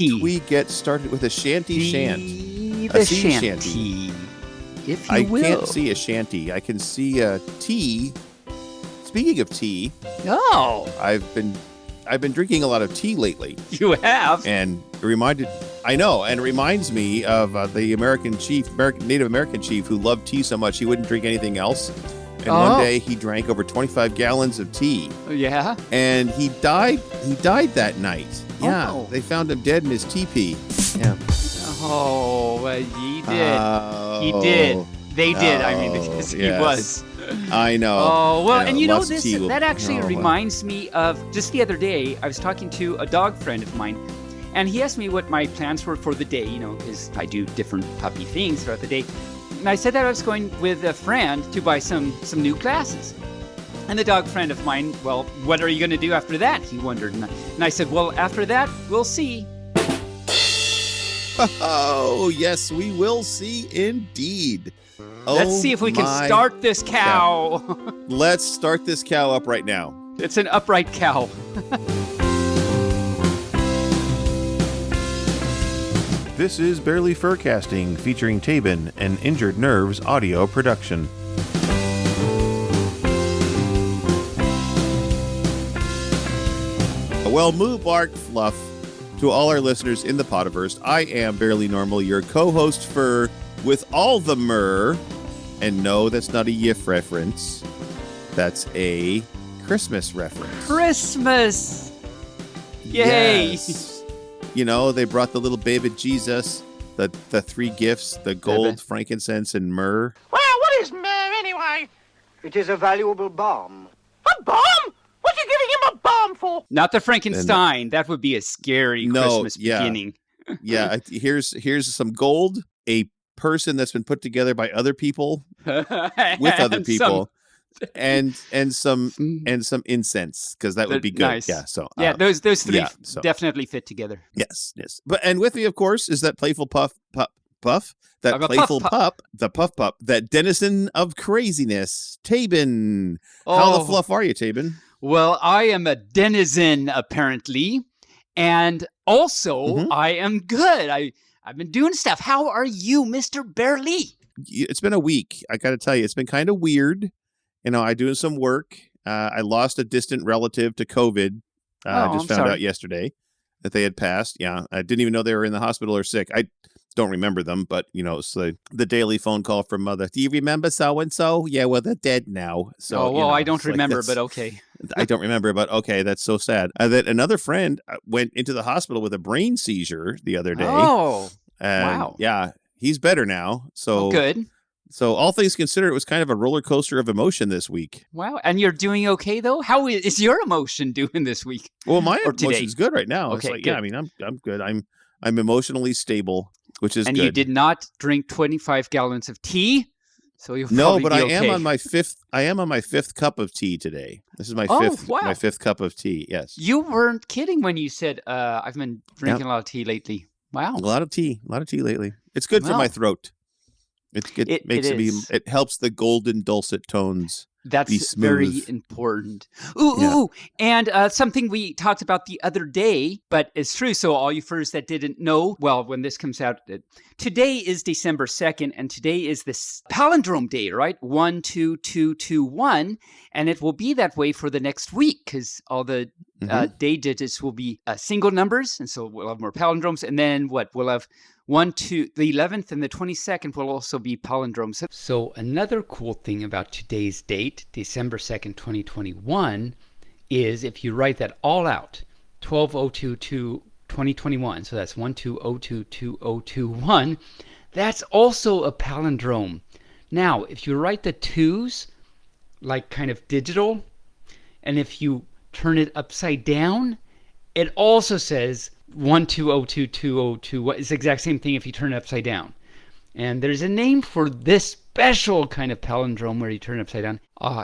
we get started with a shanty shant. The sea shanty, if you will. I can't see a shanty. I can see a tea. Speaking of tea, I've been drinking a lot of tea lately. You have? And it reminds me of the Native American chief who loved tea so much he wouldn't drink anything else. And one day he drank over 25 gallons of tea. Yeah? And he died that night. Yeah, they found him dead in his teepee. Yeah. Oh, he did. He did. They did. I mean, because he was. I know. Oh, well, and you know, that actually reminds me of just the other day, I was talking to a dog friend of mine, and he asked me what my plans were for the day, because I do different puppy things throughout the day. And I said that I was going with a friend to buy some new glasses. And the dog friend of mine, well, what are you going to do after that? He wondered. And I said, well, after that, we'll see. Oh, yes, we will see indeed. Let's see if we can start this cow. Yeah. Let's start this cow up right now. It's an upright cow. This is Barely Furcasting, featuring Taebyn, an Injured Nerves audio production. Well, Moobarkfluff, to all our listeners in the Podiverse, I am Barely Normal, your co-host for With All the Myrrh. And no, that's not a YIF reference. That's a Christmas reference. Christmas! Yay! Yes. They brought the little baby Jesus, the three gifts, the gold, frankincense, and myrrh. Well, what is myrrh anyway? It is a valuable balm. A balm? What's he giving him a balm for? Not the Frankenstein. That would be a scary Christmas beginning. Yeah, here's some gold, a person that's been put together by other people with other people, and some incense, because that would be good. Nice. Yeah, so those three definitely fit together. Yes. And with me, of course, is that playful pup, that playful pup, the pup, that denizen of craziness, Taebyn. How the fluff are you, Taebyn? Well, I am a denizen, apparently, and also I am good. I've been doing stuff. How are you, Mr. Barely? It's been a week. I got to tell you, it's been kind of weird. I doing some work. I lost a distant relative to COVID. I just found out yesterday that they had passed. Yeah, I didn't even know they were in the hospital or sick. I don't remember them, but it's the daily phone call from mother. Do you remember so and so? Yeah, well, they're dead now. So I don't remember, but okay. I don't remember, but okay, that's so sad. That another friend went into the hospital with a brain seizure the other day. Oh, wow. Yeah, he's better now. So good. So all things considered, it was kind of a roller coaster of emotion this week. Wow. And you're doing okay, though? How is your emotion doing this week? Well, my emotion's good right now. Okay, it's like, I'm good. I'm emotionally stable, which is good. And you did not drink 25 gallons of tea? So you'll probably be okay. I am on my fifth cup of tea today. This is my fifth cup of tea. Yes. You weren't kidding when you said I've been drinking a lot of tea lately. Wow. A lot of tea lately. It's good for my throat. It helps the golden dulcet tones. That's very important. Ooh. And something we talked about the other day, but it's true. So all you furs that didn't know, well, when this comes out, today is December 2nd, and today is this palindrome day, right? 1, 2, 2, 2, 1. And it will be that way for the next week, because all the day digits will be single numbers. And so we'll have more palindromes. And then we'll have 1, 2, the 11th and the 22nd will also be palindromes. So another cool thing about today's date, December 2nd, 2021, is if you write that all out, 12/02/2021, so that's 12/02/2021, that's also a palindrome. Now, if you write the twos, like kind of digital, and if you turn it upside down, it also says 12/02/2021. It's the exact same thing if you turn it upside down. And there's a name for this special kind of palindrome where you turn it upside down.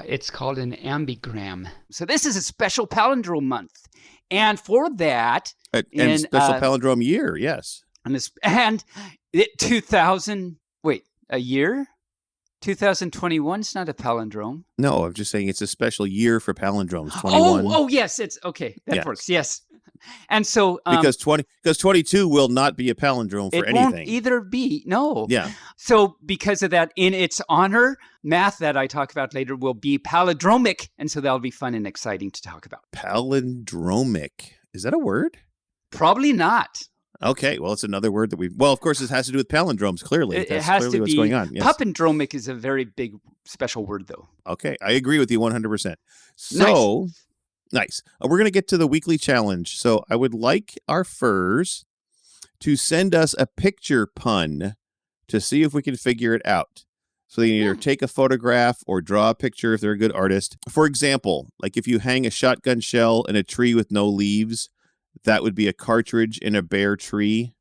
It's called an ambigram. So this is a special palindrome month. And for that... And special palindrome year, yes. And 2021 is not a palindrome. No, I'm just saying it's a special year for palindromes. 21. Oh, yes, it's okay. That works. Yes. And so because 22 will not be a palindrome for anything. It won't either be. No. Yeah. So because of that, in its honor, math that I talk about later will be palindromic, and so that'll be fun and exciting to talk about. Palindromic. Is that a word? Probably not. Okay, well, it's another word that well, of course, it has to do with palindromes, clearly. It has clearly to what's be. Going on. Yes. Puppendromic is a very big, special word, though. Okay, I agree with you 100%. So, nice. We're going to get to the weekly challenge. So, I would like our furs to send us a picture pun to see if we can figure it out. So, they either take a photograph or draw a picture if they're a good artist. For example, like if you hang a shotgun shell in a tree with no leaves, that would be a cartridge in a bare tree.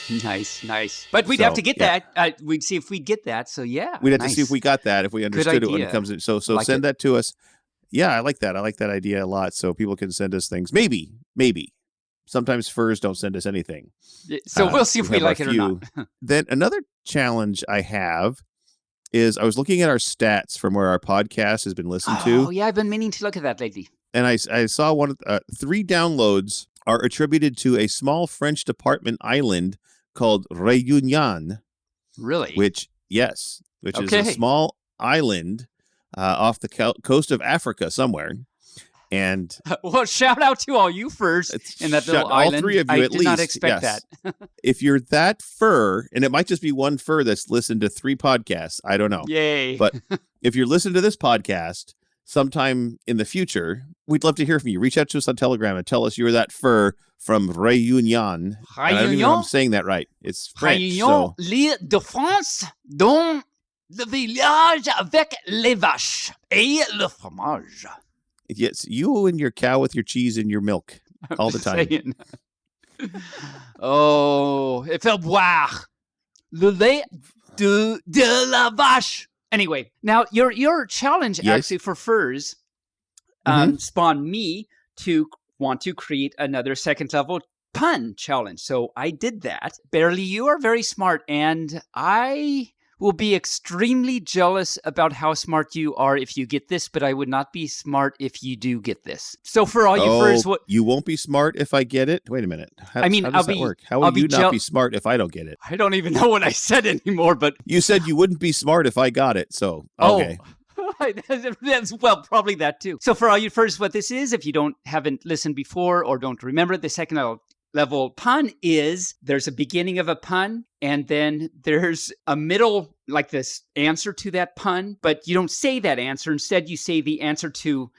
Nice. But we'd have to get that. We'd see if we'd get that. So, yeah. We'd have to see if we got that, if we understood it when it comes in. So like send that to us. Yeah, I like that. I like that idea a lot. So people can send us things. Maybe. Sometimes furs don't send us anything. So we'll see if we like it or not. Then another challenge I have is I was looking at our stats from where our podcast has been listened to. Oh, yeah. I've been meaning to look at that lately. And I saw 3 downloads are attributed to a small French department island called Réunion. Really? Which is a small island off the coast of Africa somewhere. And well, shout out to all you furs in that little island. All 3 of you, at least. I did not expect that. If you're that fur, and it might just be one fur that's listened to 3 podcasts, I don't know. Yay. But if you're listening to this podcast sometime in the future, we'd love to hear from you. Reach out to us on Telegram and tell us you're that fur from Réunion. I don't even know if I'm saying that right. It's French. Réunion, l'île de France, dont le village avec les vaches et le fromage. Yes, you and your cow with your cheese and your milk all the time. Oh, il faut boire le lait de la vache. Anyway, now your challenge actually for furs spawned me to want to create another second level pun challenge. So I did that. Barely, you are very smart, and I will be extremely jealous about how smart you are if you get this, but I would not be smart if you do get this. So for all you furs, you won't be smart if I get it? Wait a minute. How does that work? How will you not be smart if I don't get it? I don't even know what I said anymore, but you said you wouldn't be smart if I got it. So okay. That's, well, probably that too. So for all you furs, what this is, if you haven't listened before or don't remember, the second level pun is there's a beginning of a pun and then there's a middle, like this answer to that pun, but you don't say that answer. Instead, you say the answer to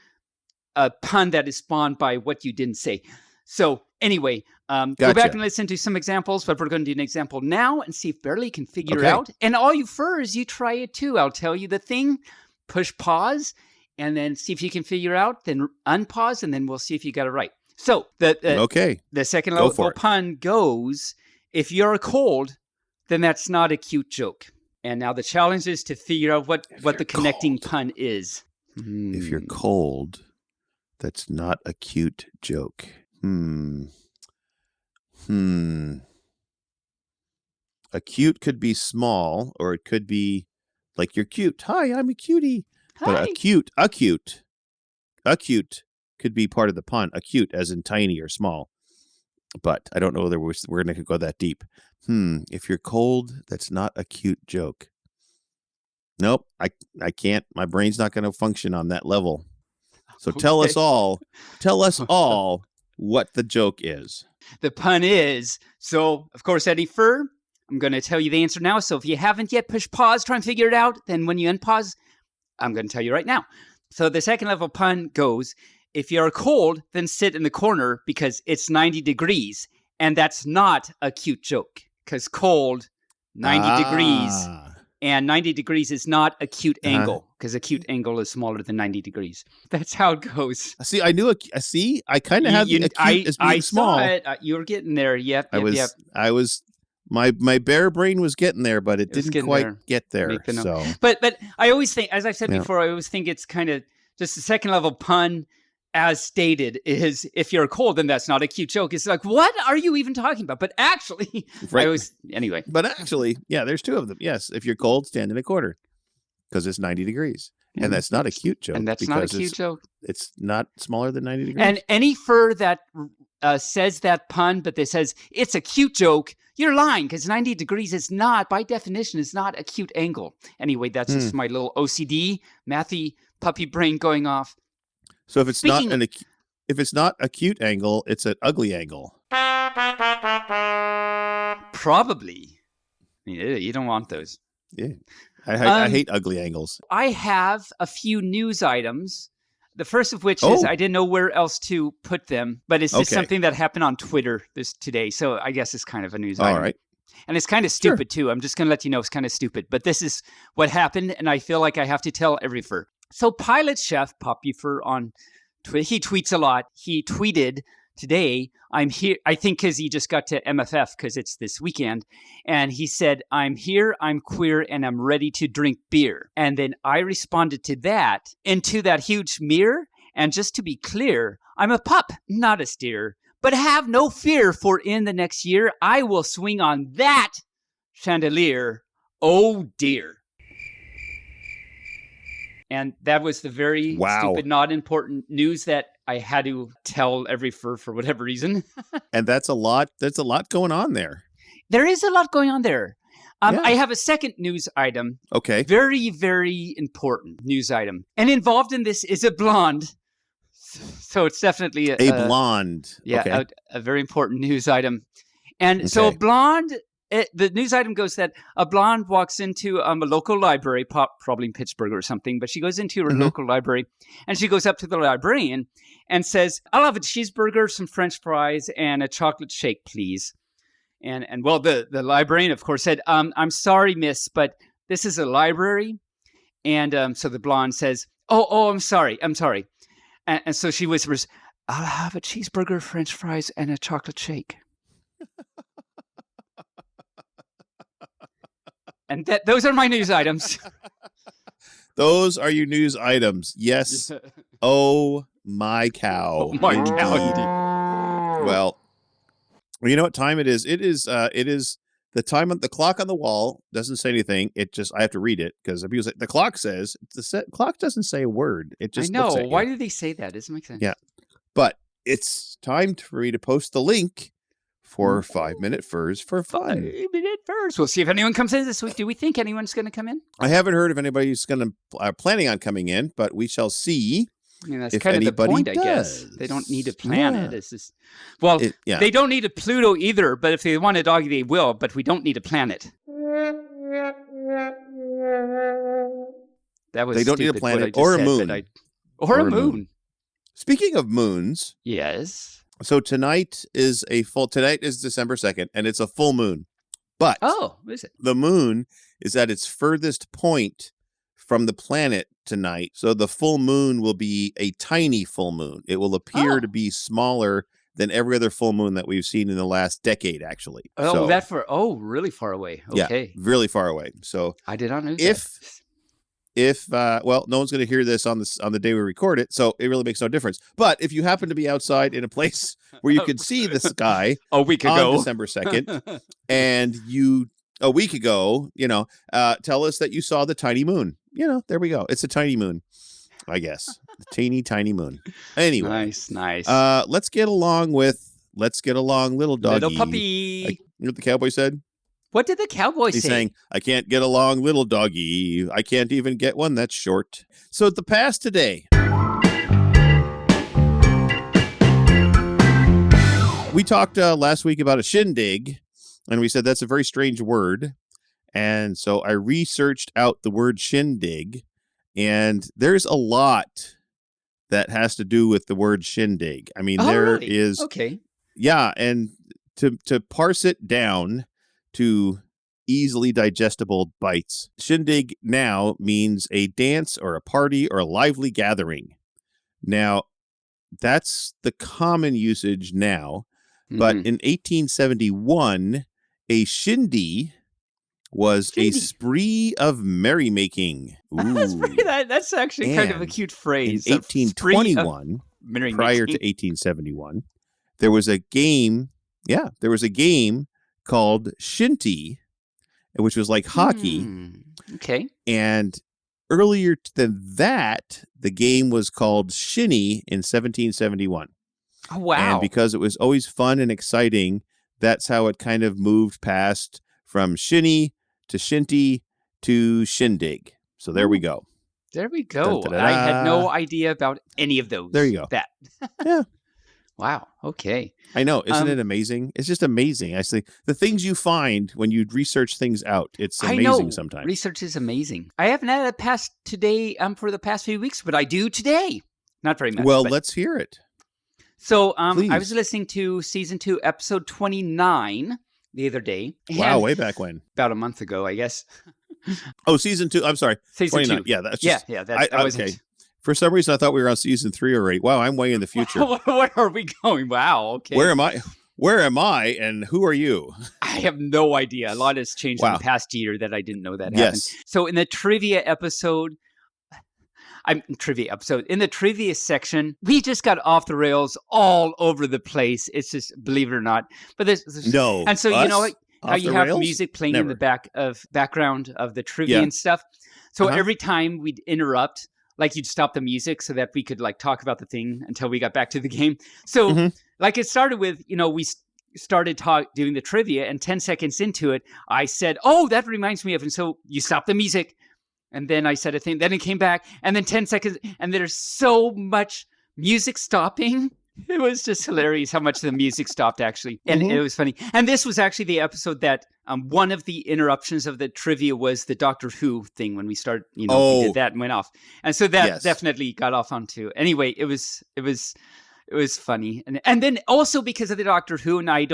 a pun that is spawned by what you didn't say. So anyway, go back and listen to some examples, but we're going to do an example now and see if Barely can figure it out. And all you furs, you try it too. I'll tell you the thing, push pause, and then see if you can figure out, then unpause, and then we'll see if you got it right. So the second level pun goes, if you're cold, then that's not a cute joke. And now the challenge is to figure out what the connecting pun is. If you're cold, that's not a cute joke. A cute could be small, or it could be like you're cute. Hi, I'm a cutie. Hi. But a cute could be part of the pun. Acute as in tiny or small. But I don't know whether we're going to go that deep. If you're cold, that's not a cute joke. Nope, I can't. My brain's not going to function on that level. So tell us all what the joke is. The pun is, so of course, Eddie Fur, I'm going to tell you the answer now. So if you haven't yet, push pause, try and figure it out. Then when you unpause, I'm going to tell you right now. So the second level pun goes, if you're cold, then sit in the corner because it's 90 degrees. And that's not a cute joke because cold, 90 degrees. And 90 degrees is not a cute angle because a cute angle is smaller than 90 degrees. That's how it goes. See, I knew I kind of had the acute as being small. I saw it. You were getting there. Yep. I was. My bare brain was getting there, but it didn't quite get there. So, but I always think, as I said before, I always think it's kind of just a second level pun. As stated, is if you're cold, then that's not a cute joke. It's like, what are you even talking about? But actually, anyway. But actually, yeah, there's 2 of them. Yes, if you're cold, stand in a corner because it's 90 degrees. And that's not a cute joke. And that's not a cute joke. It's not smaller than 90 degrees. And any fur that says that pun, but that says it's a cute joke, you're lying, because 90 degrees is not, by definition, is not a cute angle. Anyway, that's just my little OCD, mathy puppy brain going off. So if it's not a cute angle, it's an ugly angle. Probably. You don't want those. Yeah. I hate ugly angles. I have a few news items. The first of which is I didn't know where else to put them, but it's just something that happened on Twitter today. So I guess it's kind of a news item. All right. And it's kind of stupid too. I'm just going to let you know it's kind of stupid, but this is what happened, and I feel like I have to tell every fur. So Pilot Chef Poppy Fur on Twitter, he tweets a lot. He tweeted today, I'm here, I think because he just got to MFF because it's this weekend. And he said, I'm here, I'm queer, and I'm ready to drink beer. And then I responded to that into that huge mirror. And just to be clear, I'm a pup, not a steer. But have no fear, for in the next year, I will swing on that chandelier. Oh dear. And that was the very stupid, not important news that I had to tell every fur for whatever reason. And that's a lot. There's a lot going on there. There is a lot going on there. I have a second news item. Okay. Very, very important news item. And involved in this is a blonde. So it's definitely a blonde. Yeah, okay. a very important news item. And so a blonde... the news item goes that a blonde walks into a local library, probably in Pittsburgh or something, but she goes into her local library, and she goes up to the librarian and says, I'll have a cheeseburger, some French fries, and a chocolate shake, please. And well, the librarian, of course, said, I'm sorry, miss, but this is a library. And so the blonde says, oh, I'm sorry. And so she whispers, I'll have a cheeseburger, French fries, and a chocolate shake. And those are my news items. Those are your news items. Yes. Oh, my cow. Oh, my cow. Well, you know what time it is? It is the time on the clock on the wall doesn't say anything. I have to read it because the clock says, clock doesn't say a word. It just looks at you. Why do they say that? It doesn't make sense. Yeah. But it's time for me to post the link for 5-minute furs for fun. 5-minute furs. We'll see if anyone comes in this week. Do we think anyone's going to come in? I haven't heard if anybody's planning on coming in, but we shall see. I mean, that's kind of the point, I guess. They don't need a planet. It's just, they don't need a Pluto either, but if they want a doggy, they will, but we don't need a planet. That was They don't need a planet or a moon. Or a moon. Speaking of moons. Yes. So tonight is December 2nd, and it's a full moon. But is it? The moon is at its furthest point from the planet tonight. So the full moon will be a tiny full moon. It will appear to be smaller than every other full moon that we've seen in the last decade, actually. Really far away. Okay. Yeah, really far away. So I did not know that. If no one's going to hear this on the day we record it, so it really makes no difference. But if you happen to be outside in a place where you could see the sky a week ago, on December 2nd, and you a week ago, tell us that you saw the tiny moon. There we go. It's a tiny moon, I guess. The tiny moon. Anyway, nice. Let's get along, little doggy. Little puppy. You know what the cowboy said? What did the cowboy say? He's saying, I can't get along, little doggy. I can't even get one that's short. So the past today. We talked last week about a shindig, and we said that's a very strange word. And so I researched out the word shindig, and there's a lot that has to do with the word shindig. I mean, really? is... Okay. Yeah, and to parse it down to easily digestible bites. Shindig now means a dance or a party or a lively gathering. Now, that's the common usage now. But in 1871, a shindy was a spree of merrymaking. That's actually kind of a cute phrase. In 1821, prior to 1871, there was a game. Yeah, there was a game called shinty, which was like hockey. Okay. And earlier than that, the game was called Shinny in 1771. Oh, wow. And because it was always fun and exciting, that's how it kind of moved past from Shinny to Shinty to Shindig. So there we go. There we go. Da-da-da-da. I had no idea about any of those. There you go. That. Yeah. Wow. Okay. I know. Isn't it amazing? It's just amazing. I see the things you find when you research things out. It's amazing sometimes. Research is amazing. I haven't had a past today for the past few weeks, but I do today. Not very much. Well, let's hear it. So I was listening to season 2, episode 29 the other day. Wow, way back when? About a month ago, I guess. Oh, season 2. I'm sorry. Season 29. 2. Yeah, that's just, that wasn't... Okay. For some reason, I thought we were on season 3 already. Wow, I'm way in the future. Where are we going? Wow, okay. Where am I, and who are you? I have no idea. A lot has changed in the past year that I didn't know that happened. Yes. So in the trivia episode, in the trivia section, we just got off the rails all over the place. It's just, believe it or not. But there's no. And so, us? you know, how you have rails? music playing Never. in the background of the trivia and stuff. So every time we'd interrupt, like you'd stop the music so that we could like talk about the thing until we got back to the game. So like it started with, you know, we started doing the trivia, and 10 seconds into it, I said, oh, that reminds me of, and so you stop the music. And then I said a thing, then it came back, and then 10 seconds, and there's so much music stopping. It was just hilarious how much the music stopped, actually. And it was funny. And this was actually the episode that one of the interruptions of the trivia was the Doctor Who thing when we started, we did that and went off. And so that definitely got off onto. Anyway, it was funny. And then also because of the Doctor Who, and I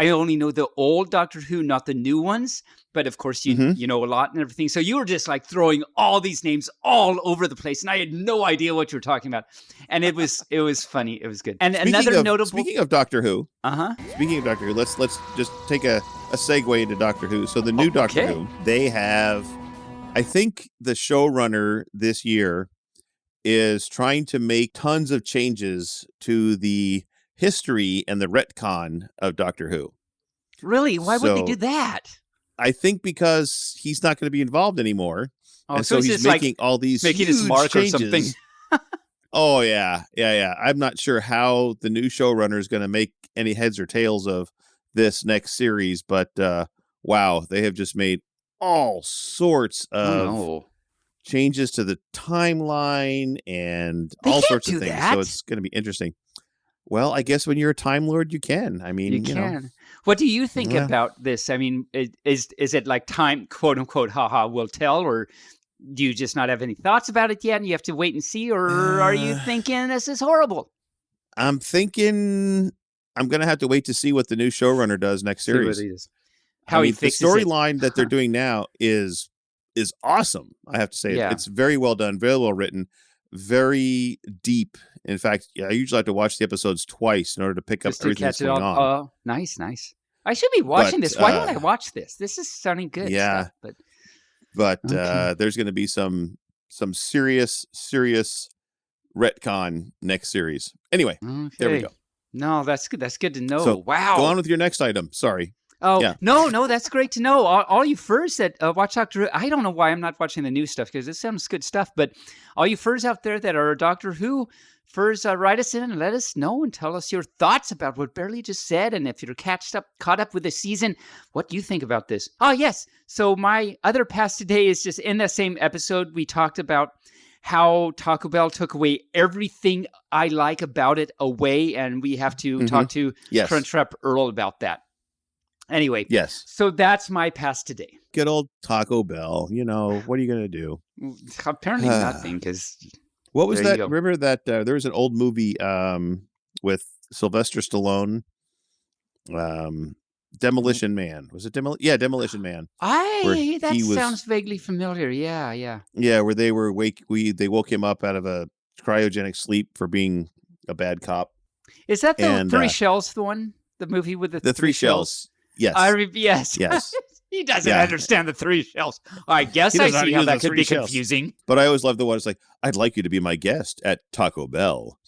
only know the old Doctor Who, not the new ones. But of course, you know a lot and everything. So you were just like throwing all these names all over the place, and I had no idea what you were talking about. And it was funny. It was good. And Speaking of Doctor Who, Speaking of Doctor Who, let's just take a segue into Doctor Who. So the new Doctor Who, they have, I think the showrunner this year is trying to make tons of changes to the history and the retcon of Doctor Who. Really? Why would they do that? I think because he's not going to be involved anymore. Oh, and so he's making all these making huge his mark changes. Or something. Oh, yeah. I'm not sure how the new showrunner is going to make any heads or tails of this next series, but wow, they have just made all sorts of changes to the timeline and all sorts of things. So it's going to be interesting. Well, I guess when you're a Time Lord, you can. I mean, you can. Know. What do you think about this? I mean, is it like time, quote unquote, haha, will tell, or do you just not have any thoughts about it yet and you have to wait and see, or are you thinking this is horrible? I'm thinking I'm going to have to wait to see what the new showrunner does next series. How he fixes the storyline that they're doing now is awesome. I have to say, it's very well done, very well written, very deep. In fact, I usually have to watch the episodes twice in order to pick up everything that's going on. Oh, nice. I should be watching this. Why don't I watch this? This is sounding good. Yeah, stuff, but there's going to be some serious retcon next series. Anyway, there we go. No, that's good. That's good to know. So, wow. Go on with your next item. Sorry. Oh, yeah. No, that's great to know. All you furs that watch Doctor Who, I don't know why I'm not watching the new stuff because it sounds good stuff, but all you furs out there that are Doctor Who furs, write us in and let us know and tell us your thoughts about what Barely just said, and if you're caught up with the season, what do you think about this? Oh, yes. So my other pass today is just in that same episode, we talked about how Taco Bell took away everything I like about it away, and we have to talk to Crunchwrap Earl about that. Anyway, so that's my pass today. Good old Taco Bell. You know, what are you going to do? Apparently nothing, because... What was that? Remember that there was an old movie with Sylvester Stallone, Demolition Man. Was it Demolition Man? Sounds vaguely familiar. Yeah. Yeah, where they were they woke him up out of a cryogenic sleep for being a bad cop. Is that the Three Shells? The one, the movie with the three shells? Yes. Yes. He doesn't understand the three shells. I guess I see how that could be confusing. But I always love the one. It's like, I'd like you to be my guest at Taco Bell.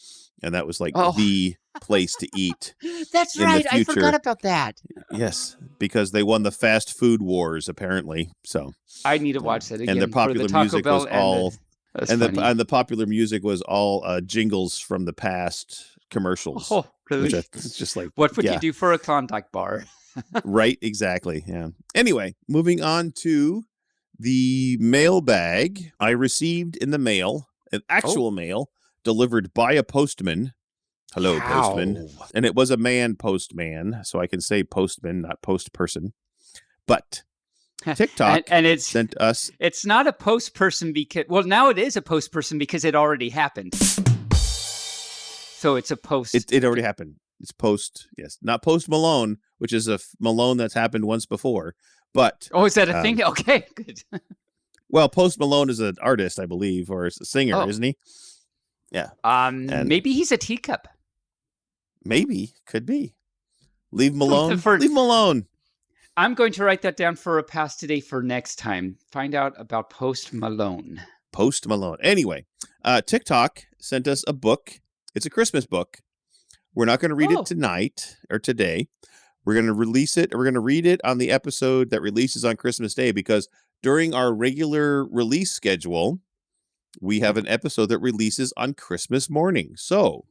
And that was like the place to eat. That's right. I forgot about that. Yes. because they won the fast food wars, apparently. So I need to watch that again. And their popular music was all... And the popular music was all jingles from the past commercials. Oh, really? It's just like, what would you do for a Klondike bar? Right, exactly. Yeah. Anyway, moving on to the mailbag. I received in the mail, an actual mail delivered by a postman. Hello, postman. And it was a man postman, so I can say postman, not post person. But TikTok and it's sent us... It's not a post person because... Well, now it is a post person because it already happened. So it's a post... It already happened. It's post, yes. Not Post Malone, which is a Malone that's happened once before. But... Oh, is that a thing? Okay, good. Well, Post Malone is an artist, I believe, or a singer, isn't he? Yeah. Maybe he's a teacup. Maybe. Could be. Leave him alone. Leave him alone. I'm going to write that down for a pass today for next time. Find out about Post Malone. Post Malone. Anyway, TikTok sent us a book. It's a Christmas book. We're not going to read it tonight or today. We're going to release it. We're going to read it on the episode that releases on Christmas Day because during our regular release schedule, we have an episode that releases on Christmas morning. So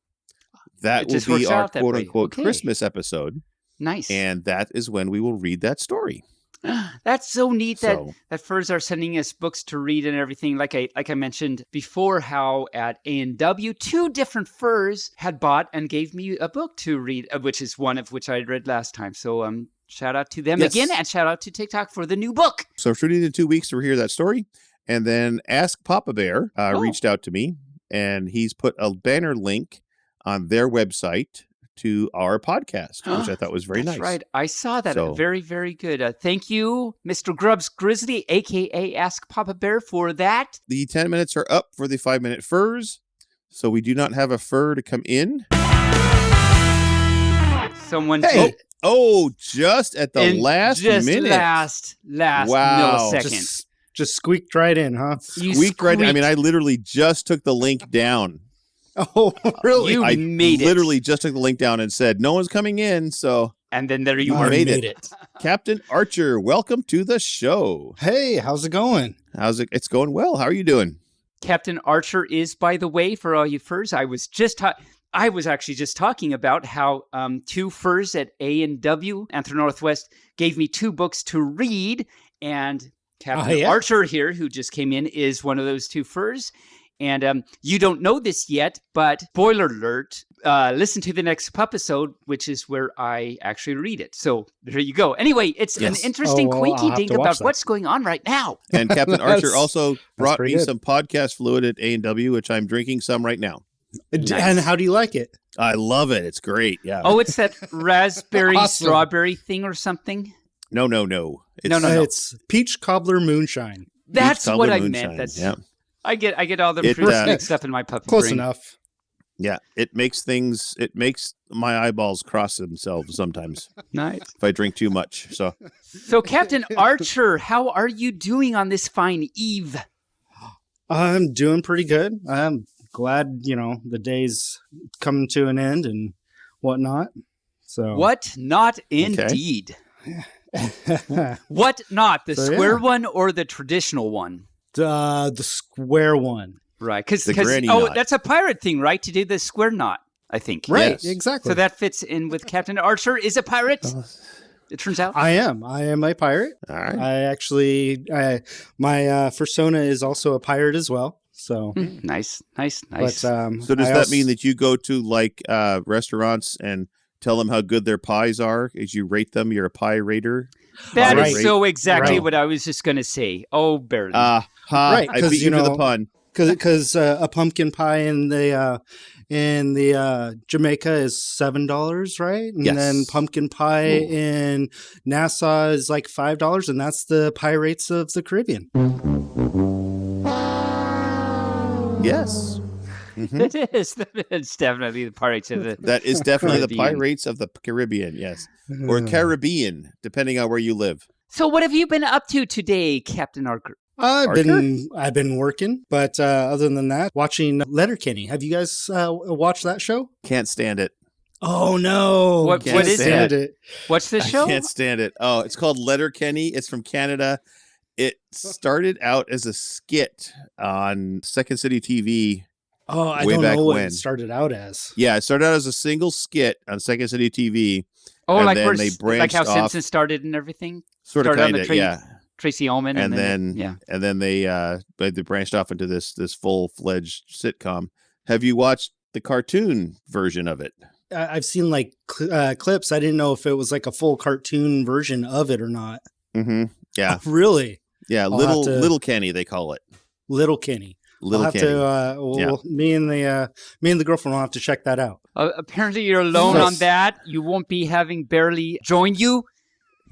that will be our quote-unquote Christmas episode. Nice. And that is when we will read that story. That's so neat that Furs are sending us books to read and everything. Like I mentioned before, how at A&W, 2 different Furs had bought and gave me a book to read, which is one of which I read last time. So shout out to them again, and shout out to TikTok for the new book. So for 2 weeks to hear that story. And then Ask Papa Bear reached out to me, and he's put a banner link on their website to our podcast, which I thought was very nice. That's right. I saw that. So, very, very good. Thank you, Mr. Grubbs Grizzly, a.k.a. Ask Papa Bear, for that. The 10 minutes are up for the 5-minute Furs, so we do not have a fur to come in. Someone... Hey! Just at the last minute. Last millisecond. Just squeaked right in, huh? Squeaked right in. I mean, I literally just took the link down. Oh, really? You made it. I literally just took the link down and said, no one's coming in, so... And then there you were. Made it. Captain Archer, welcome to the show. Hey, how's it going? It's going well. How are you doing? Captain Archer is, by the way, for all you Furs, I was actually just talking about how 2 Furs at A&W, Anthro Northwest, gave me 2 books to read, and Captain Archer here, who just came in, is one of those 2 Furs. And you don't know this yet, but spoiler alert, listen to the next episode, which is where I actually read it. So there you go. Anyway, it's an interesting quinky dink about what's going on right now. And Captain Archer also brought me some podcast fluid at A&W, which I'm drinking some right now. Nice. And how do you like it? I love it. It's great. Yeah. Oh, it's that raspberry strawberry thing or something? No. No. It's peach cobbler moonshine. That's what I meant. That's I get all the fruits mixed up in my puppy Close brain. enough. Yeah, it makes my eyeballs cross themselves sometimes. Nice. If I drink too much. So Captain Archer, how are you doing on this fine eve? I'm doing pretty good. I'm glad, the day's coming to an end and whatnot. So what not indeed. What not? The square one or the traditional one? The square one. Right, because that's a pirate thing, right? To do the square knot, I think. Right, exactly. So that fits in with Captain Archer is a pirate. It turns out I am a pirate. All right. I actually, my fursona is also a pirate as well. So nice. But, so does that mean that you go to restaurants and tell them how good their pies are as you rate them? You're a pie rater. That is so exactly what I was just going to say. Oh, barely. Right, I beat you to the pun. Because a pumpkin pie in the Jamaica is $7, right? And then pumpkin pie in Nassau is like $5, and that's the Pirates of the Caribbean. Yes. Mm-hmm. It is. It's definitely the Pirates of the That is definitely the Pirates of the Caribbean, yes. Or Caribbean, depending on where you live. So what have you been up to today, Captain Archer? I've been working, but other than that, watching Letterkenny. Have you guys watched that show? Can't stand it. Oh no! What is it? What's the show? I can't stand it. Oh, it's called Letterkenny. It's from Canada. It started out as a skit on Second City TV. Oh, I way don't back know what when. it started out as. Yeah, it started out as a single skit on Second City TV. Oh, and like then where they like how branched off, Simpsons started and everything. sort of, Started kind of, yeah. Tracy Ullman, And then they branched off into this full-fledged sitcom. Have you watched the cartoon version of it? I've seen like clips. I didn't know if it was like a full cartoon version of it or not. Mm-hmm. Yeah. Oh, really? Yeah. Little Kenny, they call it. Little Kenny. Little Kenny. Me and the girlfriend will have to check that out. Apparently, you're alone on that. You won't be having Barely join you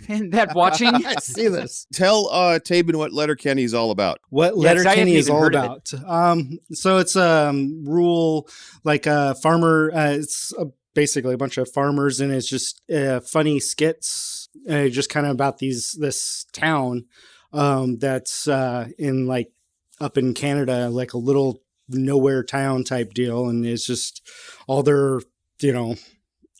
in that watching. I see this. Tell Taebyn what Letterkenny is all about. What Letterkenny is all about. So it's rural, like a farmer. It's basically a bunch of farmers, and it's just funny skits, just kind of about this town that's in like up in Canada, like a little nowhere town type deal, and it's just all their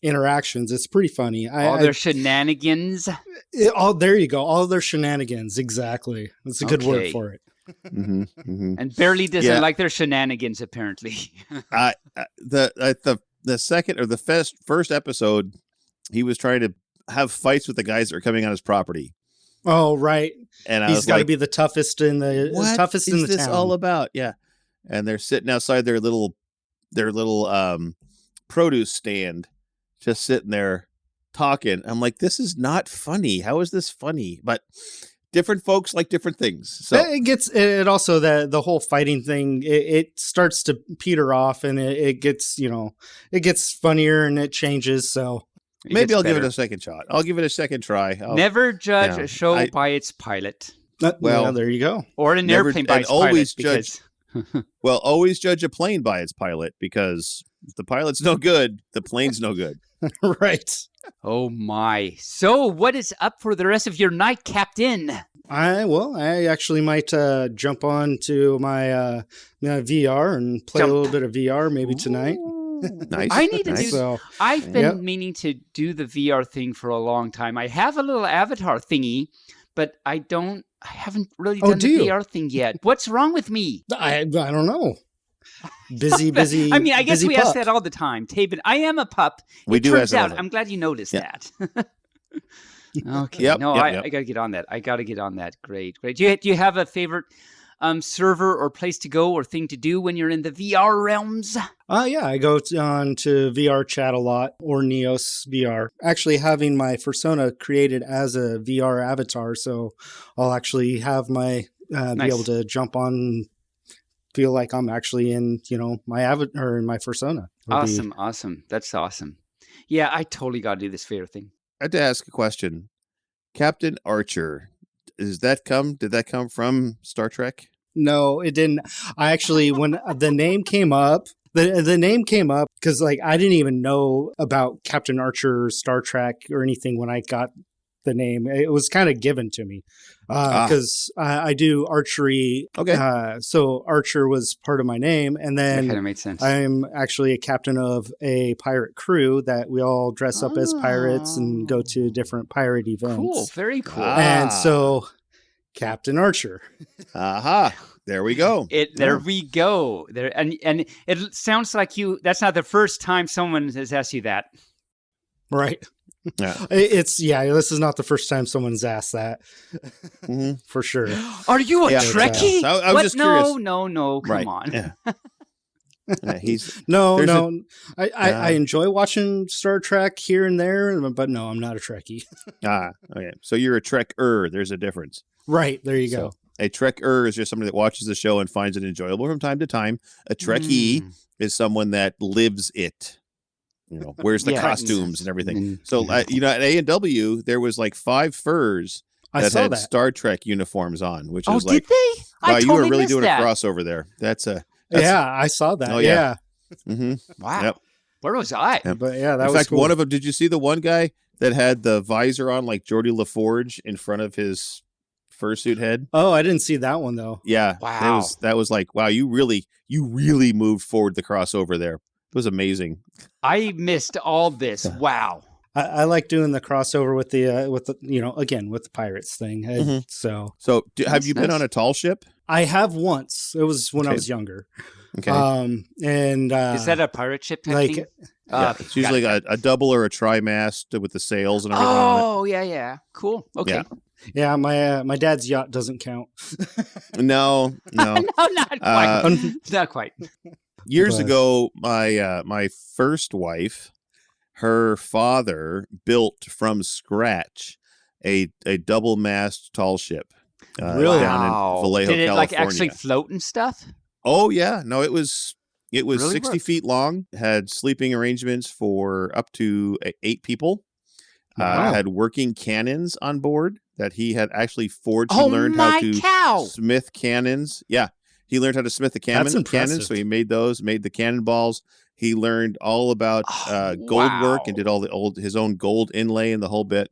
interactions. It's pretty funny. All their shenanigans. There you go. All their shenanigans. Exactly. That's a good word for it. Mm-hmm, mm-hmm. And Barely doesn't like their shenanigans, apparently. The second or the first episode, he was trying to have fights with the guys that are coming on his property. Oh, right. And he's got to be the toughest in the what toughest in the town. What's this all about? Yeah. And they're sitting outside their little produce stand, just sitting there talking. I'm like, this is not funny. How is this funny? But different folks like different things. So it also the whole fighting thing, it starts to peter off, and it gets funnier and it changes. So maybe I'll give it a second shot. I'll give it a second try. Never judge a show by its pilot. Well, there you go. Or an airplane by its always pilot. Always judge a plane by its pilot, because if the pilot's no good, the plane's no good. Right. Oh my. So what is up for the rest of your night, Captain? I actually might jump on to my VR and play a little bit of VR maybe tonight. Nice. I need to do. So, I've been meaning to do the VR thing for a long time. I have a little avatar thingy, but I haven't really done the VR thing yet. What's wrong with me? I don't know. Busy. I mean, I guess we ask that all the time. Taebyn, I am a pup. It turns out, I'm glad you noticed that. Okay. Yep, I got to get on that. Great. Do you have a favorite server or place to go or thing to do when you're in the VR realms? Yeah, I go on to VR chat a lot, or Neos VR. Actually having my persona created as a VR avatar, so I'll actually have my be able to jump on, feel like I'm actually in, my avatar or in my persona. Awesome. That's awesome. Yeah, I totally got to do this VR thing. I had to ask a question. Captain Archer, did that come from Star Trek? No, it didn't. I actually, when the name came up, the name came up because I didn't even know about Captain Archer, Star Trek, or anything when I got the name. It was kind of given to me because I do archery. Okay. So Archer was part of my name. And then that kind of made sense. I'm actually a captain of a pirate crew that we all dress up as pirates and go to different pirate events. Cool. Very cool. And so Captain Archer. Aha. There we go. There we go. There and it sounds like that's not the first time someone has asked you that. Right. Yeah. This is not the first time someone's asked that. For sure. Are you a Trekkie? I was just curious. No, come on. Yeah. I enjoy watching Star Trek here and there, but no, I'm not a Trekkie. Okay. So you're a Trekker. There's a difference. Right. There you go. A Trekker is just somebody that watches the show and finds it enjoyable from time to time. A Trekkie is someone that lives it. Wears the costumes and everything. So, at A&W, there was 5 furs that had Star Trek uniforms on, which is did they? Wow, you were really doing a crossover there. I saw that. Oh, yeah. Mm-hmm. Wow. Yep. Where was I? Yeah. But that in was fact, cool. one of them, did you see the one guy that had the visor on like Geordie LaForge in front of his fursuit head? Oh, I didn't see that one though. Yeah. Wow. That was like, wow, you really moved forward the crossover there. It was amazing. I missed all this. Wow. I like doing the crossover with the again with the pirates thing. So have you been on a tall ship? I have once. It was when I was younger. Okay. And is that a pirate ship type thing? Yeah, it's usually a double or a trimast with the sails and everything on it. Oh, yeah. Cool. Okay. Yeah, my dad's yacht doesn't count. No. No, not quite. Not quite. Years ago, my first wife, her father built from scratch a double mast tall ship. Really? Down in Vallejo, Did it California. actually float and stuff? Oh yeah, no, it was Really 60 feet long. Had sleeping arrangements for up to 8 people. Had working cannons on board that he had actually forged. He learned how to smith cannons. Yeah, he learned how to smith the cannons. So he made the cannonballs. He learned all about gold work and did all his own gold inlay and the whole bit.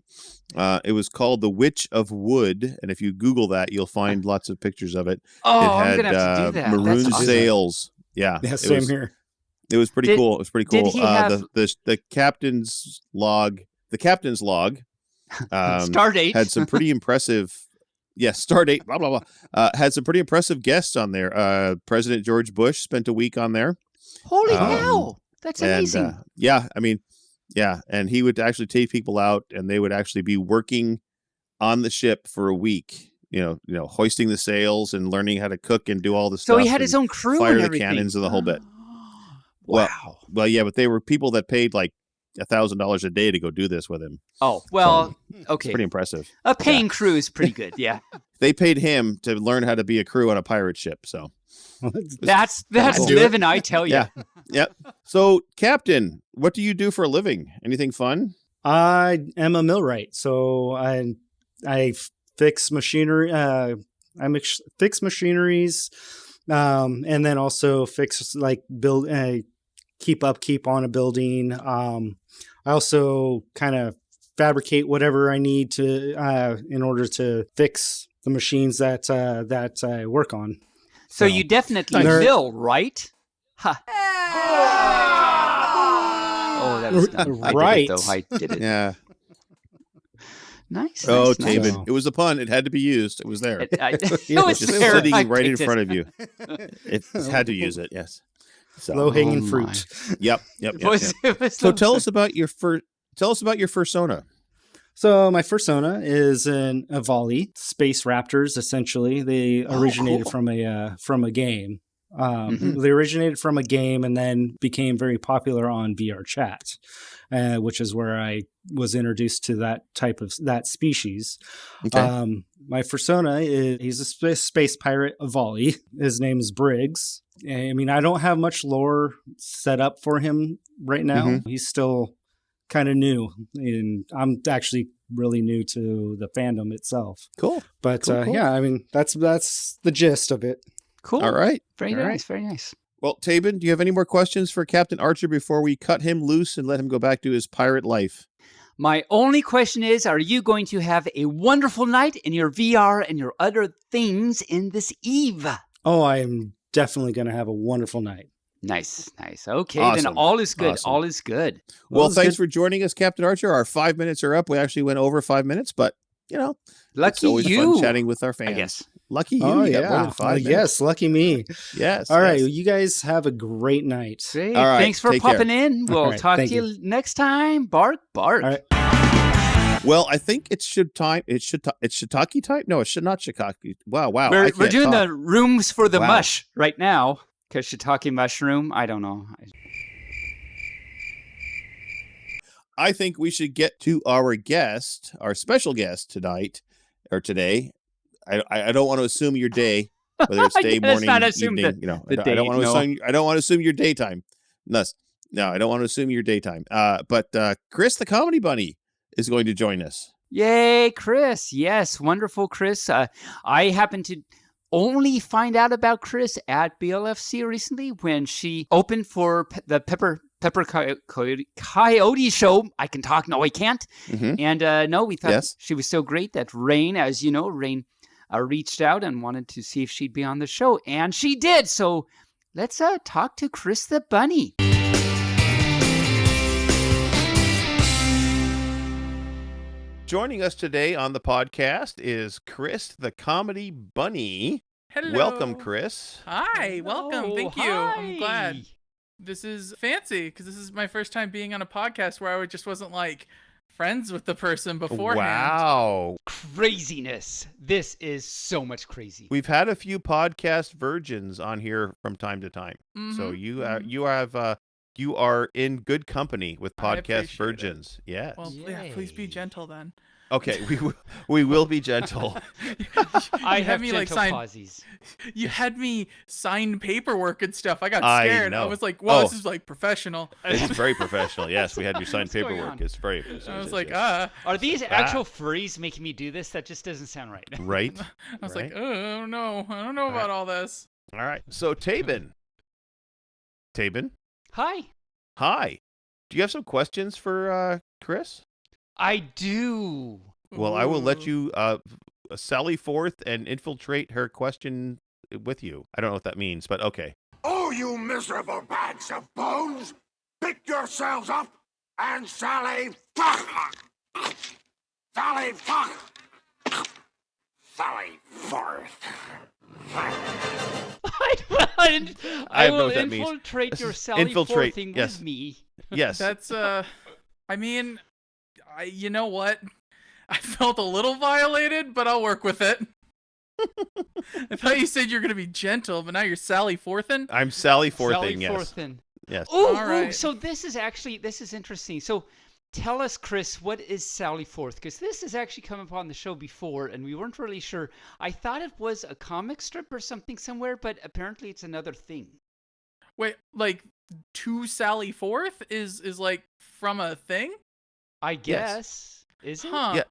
It was called The Witch of Wood, and if you Google that, you'll find lots of pictures of it. Oh, it had, I'm gonna have to do that. Maroon That's awesome. sails. Yeah, same here. It was pretty cool. It was pretty cool. Did he have the captain's log? The captain's log. Stardate had some pretty impressive. Yes, Stardate. Blah blah blah. Had some pretty impressive guests on there. President George Bush spent a week on there. Holy cow! That's amazing. And, and he would actually take people out, and they would actually be working on the ship for a week. You know, hoisting the sails and learning how to cook and do all the stuff. So he had his own crew fire and the everything. cannons and the whole bit. Wow. Well, yeah, but they were people that paid like $1,000 a day to go do this with him. Oh, well, so, okay. It's pretty impressive. A paying crew is pretty good. Yeah. They paid him to learn how to be a crew on a pirate ship. So that's living, I tell you. Yeah. Yep. So, Captain, what do you do for a living? Anything fun? I am a millwright, so I fix machinery. Fix machineries, and then also fix build, keep upkeep on a building. I also kind of fabricate whatever I need to in order to fix the machines that I work on. So you definitely mill, right? Ha. Oh, that was dumb. Right. I did it. Yeah. Nice. Oh, nice, Taebyn. nice. It was a pun. It had to be used. It was there. It It was was just there. sitting I right in picked it. front of you. It had to use it. Yes. So, Low hanging Oh, fruit. Yep. It was So tell us about your fursona. So my fursona is an Avali, space raptors. Essentially, they originated cool. from a game. They originated from a game and then became very popular on VR chat, which is where I was introduced to that species. Okay. My fursona he's a space pirate Avali. His name is Briggs. I mean, I don't have much lore set up for him right now. He's still kind of new, and I'm actually really new to the fandom itself. Cool. But Cool. yeah, I mean, that's the gist of it. Cool. All right. Very All nice. right. Very nice. Well, Taebyn, do you have any more questions for Captain Archer before we cut him loose and let him go back to his pirate life? My only question is, are you going to have a wonderful night in your VR and your other things in this eve? Oh, I am definitely going to have a wonderful night. Nice. Okay, Awesome. then all is good. Awesome. All is good. Well, thanks for joining us, Captain Archer. Our 5 minutes are up. We actually went over 5 minutes, but, it's Lucky always you. fun chatting with our fans. I guess. Lucky you. Oh, You got more yeah. than 5 minutes. Yes, lucky me. Yes. All right. yes. Well, you guys have a great night. Great. All right, Thanks for take care. popping in. We'll All right, talk to thank you next time. Bark. All right. Well, I think it's shiitake time. No, it's not shiitake. Wow. We're doing the rooms for the Wow. mush right now because shiitake mushroom. I don't know. I think we should get to our special guest tonight or today. I don't want to assume your day, whether it's day, Let's morning, not assume evening. the I don't want to date, assume. I don't want to assume your daytime. No, I don't want to assume your daytime. But Chris, the comedy bunny, is going to join us. Yay, Chris. Yes, wonderful, Chris. I happened to only find out about Chris at BLFC recently when she opened for the Pepper Coyote show. I can talk. No, I can't. And no, we thought she was so great that Rain, as you know, reached out and wanted to see if she'd be on the show. And she did. So let's talk to Chris the Bunny. Joining us today on the podcast is Chris, the Comedy Bunny. Hello. Welcome, Chris. Hi, welcome. Thank you. Hi. I'm glad. This is fancy because this is my first time being on a podcast where I just wasn't like friends with the person beforehand. Wow. Craziness. This is so much crazy. We've had a few podcast virgins on here from time to time. So you are in good company with podcast virgins. Yes. Well, yeah, please be gentle then. Okay, we will be gentle. I have me gentle pauses. You had me sign paperwork and stuff. I got scared. I was like, "Whoa, this is like professional." It's very professional. Yes, we had you sign What's going paperwork. on? It's very. I was like, Are these actual furries making me do this? That just doesn't sound right. Right. I was like, "Oh, I don't know. I don't know about all this." All right. So Taebyn. Hi. Hi. Do you have some questions for Chris? I do. Well, I will let you sally forth and infiltrate her question with you. I don't know what that means, but okay. Oh, you miserable bags of bones! Pick yourselves up and sally fuck! Sally fuck! Sally forth! I will infiltrate your Sally Forthing with me. Yes. That's I mean, you know what? I felt a little violated, but I'll work with it. I thought you said you're going to be gentle, but now you're Sally Forthin? I'm Sally Forthing, Sally yes. Forthin. Yes. Ooh, all right. So this is interesting. So tell us, Chris, what is Sally Forth? Because this has actually come up on the show before, and we weren't really sure. I thought it was a comic strip or something somewhere, but apparently it's another thing. Wait, like to Sally Forth is like from a thing? I guess. Is it? Huh. Yeah.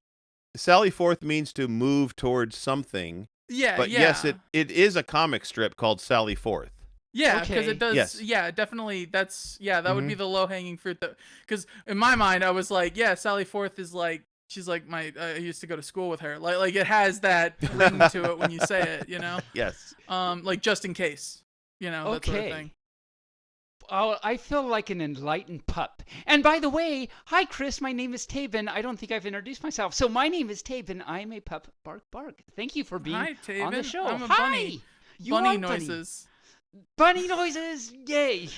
Sally Forth means to move towards something. Yeah, but yes, it is a comic strip called Sally Forth. Yeah, because Okay. it does. Yes. Yeah, definitely. That would be the low hanging fruit. Because in my mind, I was like, yeah, Sally Forth is like, she's like my. I used to go to school with her. Like it has that ring to it when you say it. You know. Yes. Like just in case. You know. That sort of thing. Oh, I feel like an enlightened pup. And by the way, hi, Chris. My name is Taebyn. I don't think I've introduced myself. So my name is Taebyn. I'm a pup. Bark, bark. Thank you for being Hi, Taebyn. on the show. I'm a hi. bunny. You Bunny are noises. Bunny noises. Yay.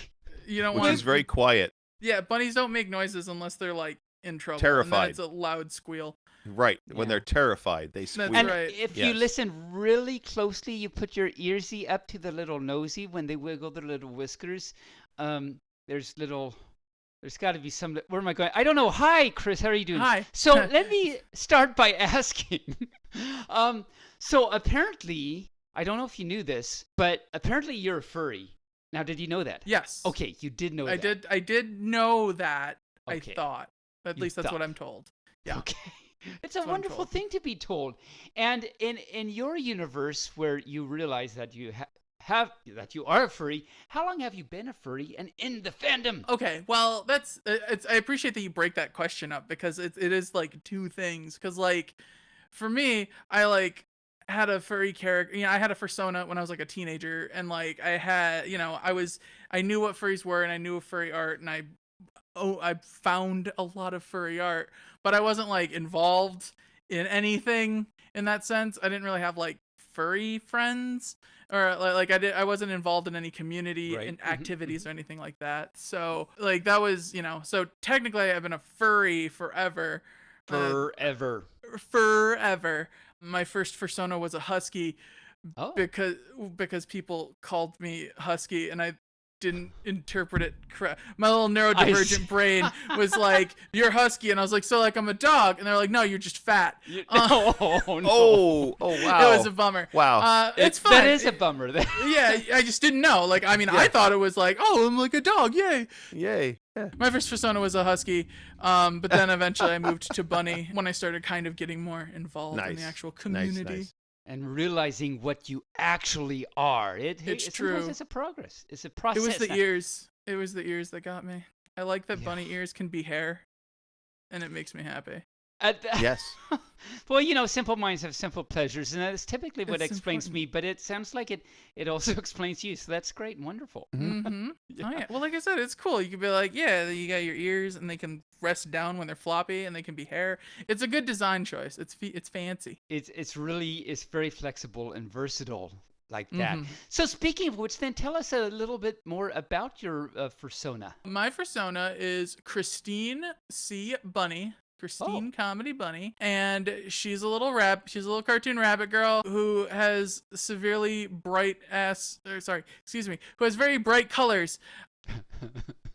You don't Which want. is very quiet. Yeah, bunnies don't make noises unless they're like in trouble. Terrified. And then it's a loud squeal. Right. When they're terrified, they squeal. And right. if you listen really closely, you put your earsy up to the little nosy when they wiggle their little whiskers. There's got to be some. Where am I going? I don't know. Hi, Chris. How are you doing? Hi. So let me start by asking. So apparently, I don't know if you knew this, but apparently you're a furry. Now, did you know that? Yes. Okay, you did know that. I did know that. Okay. I thought. At least that's what I'm told. Yeah. Okay. It's a wonderful thing to be told. And in your universe where you realize that you that you are a furry, how long have you been a furry and in the fandom? Okay, well, that's I appreciate that you break that question up because it is like two things. Because like for me, I like had a furry character. You know, I had a fursona when I was like a teenager, and like I had, you know, I knew what furries were, and I knew furry art, and I found a lot of furry art, but I wasn't like involved in anything in that sense. I didn't really have like furry friends, or like I wasn't involved in any community and activities or anything like that. So like that was, you know, so technically I've been a furry forever. Forever. My first fursona was a husky because people called me husky and I didn't interpret it correct. My little neurodivergent brain was like, "You're husky," and I was like, "So like I'm a dog?" And they're like, "No, you're just fat." Oh no! Oh wow! It was a bummer. Wow. It's fine. That is a bummer. Yeah, I just didn't know. Like, I mean, I thought it was like, "Oh, I'm like a dog, yay!" Yay! Yeah. My first persona was a husky, but then eventually I moved to bunny when I started kind of getting more involved in the actual community. Nice. And realizing what you actually are. It's true. It's a progress. It's a process. It was the ears. It was the ears that got me. I like that bunny ears can be hair, and it makes me happy. Yes. Well, simple minds have simple pleasures, and that's typically what It's explains important. me, but it sounds like it also explains you, so that's great and wonderful. Mm-hmm. Oh yeah. Well, like I said, it's cool. You could be like, yeah, you got your ears, and they can rest down when they're floppy, and they can be hair. It's a good design choice. It's fancy. It's very flexible and versatile like that. Mhm. So speaking of which, then tell us a little bit more about your persona. My persona is Christine C. Bunny. Christine Comedy Bunny, and she's a little cartoon rabbit girl who has who has very bright colors,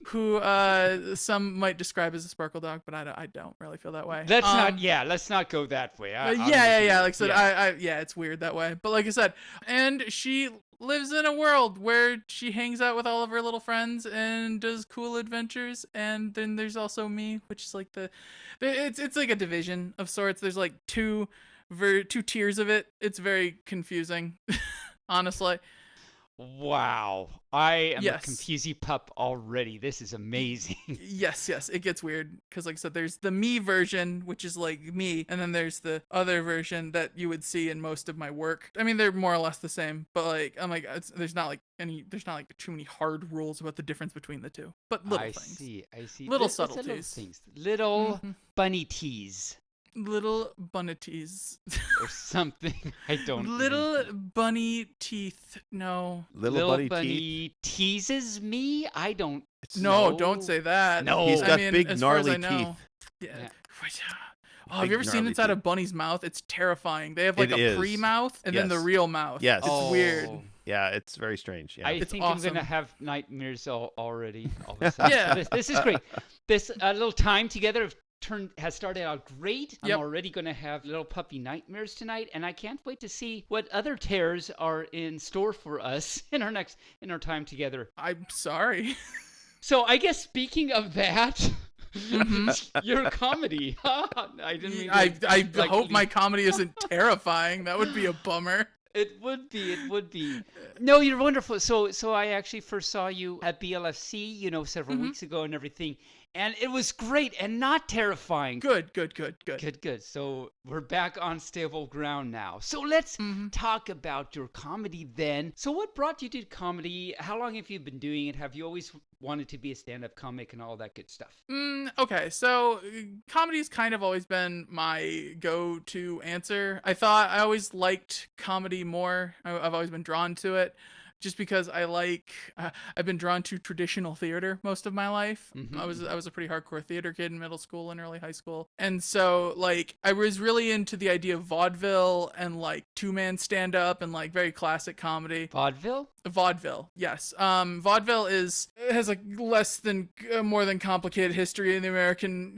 who some might describe as a sparkle dog, but I don't really feel that way. Let's not go that way. Yeah. Like I said, it's weird that way. But like I said, and she lives in a world where she hangs out with all of her little friends and does cool adventures. And then there's also me, which is like it's like a division of sorts. There's like two tiers of it. It's very confusing, honestly. Wow. I am a Yes. confusey pup already. This is amazing. Yes, it gets weird because, like I said, there's the me version, which is like me, and then there's the other version that you would see in most of my work. I mean, they're more or less the same, but like I'm like, there's not like too many hard rules about the difference between the two, but little things. I see. Little It's little subtleties. things. Little bunny teas Little bunnities. or something. I don't Little bunny teeth. No. Little bunny teeth. bunny teases me. I don't. No, know. don't say that. No. He's I got mean, big as far as gnarly I know. teeth. Yeah. Yeah. Oh, have you ever seen gnarly inside a teeth. bunny's mouth? It's terrifying. They have like It a is. pre-mouth and then the Yes. real mouth. Yes. It's weird. Yeah, it's very strange. Yeah. I It's think I'm awesome. gonna have nightmares already. All of a sudden. Yeah. This is great. This little time together has started out great. I'm Yep. already going to have little puppy nightmares tonight, and I can't wait to see what other tears are in store for us in our time together. I'm sorry. So I guess speaking of that, Mhm. your comedy. I didn't mean to, I like, hope my comedy isn't terrifying. That would be a bummer. It would be. No, you're wonderful. So I actually first saw you at BLFC, several weeks ago and everything. And it was great and not terrifying. Good. Good. So we're back on stable ground now. So let's talk about your comedy then. So what brought you to comedy? How long have you been doing it? Have you always wanted to be a stand-up comic and all that good stuff? Okay, so comedy's kind of always been my go-to answer. I always liked comedy more. I've always been drawn to it. Just because I've been drawn to traditional theater most of my life. Mhm. I was a pretty hardcore theater kid in middle school and early high school, and so like I was really into the idea of vaudeville and like two-man stand-up and like very classic comedy. Vaudeville, yes. Vaudeville has a more than complicated history in the American,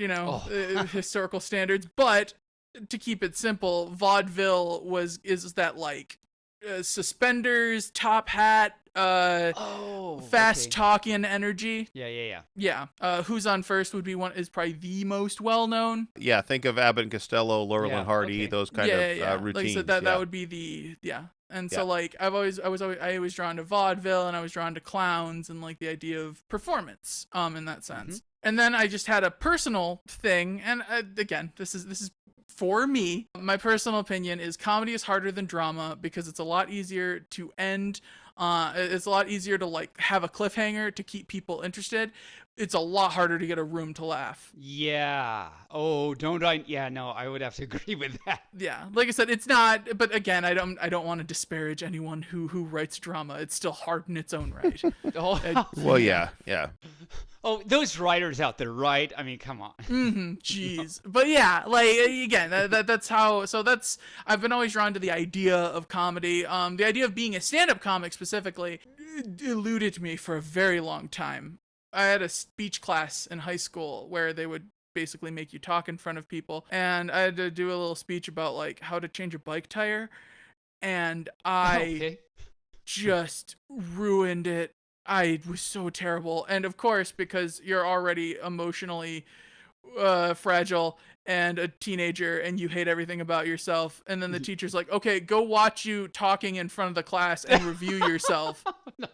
historical standards, but to keep it simple, vaudeville is that like suspenders, top hat, fast talking energy. Yeah. Who's on First is probably the most well known. Yeah, think of Abbott and Costello, Laurel and Hardy, those kind of routines. Like, so that would be And so like I was drawn to vaudeville, and I was drawn to clowns and like the idea of performance in that sense. And then I just had a personal thing, and again, this is for me. My personal opinion is comedy is harder than drama because it's a lot easier to end. It's a lot easier to like have a cliffhanger to keep people interested. It's a lot harder to get a room to laugh. Yeah. Oh, don't I? Yeah, no, I would have to agree with that. Yeah, like I said, it's not. But again, I don't want to disparage anyone who writes drama. It's still hard in its own right. Well, yeah. Oh, those writers out there, right? I mean, come on. Jeez. But yeah, like again, that's how. So I've been always drawn to the idea of comedy. The idea of being a stand-up comic specifically eluded me for a very long time. I had a speech class in high school where they would basically make you talk in front of people, and I had to do a little speech about like how to change a bike tire, and I just ruined it. I was so terrible. And of course, because you're already emotionally fragile and a teenager and you hate everything about yourself, and then the teacher's like, okay, go watch you talking in front of the class and review yourself.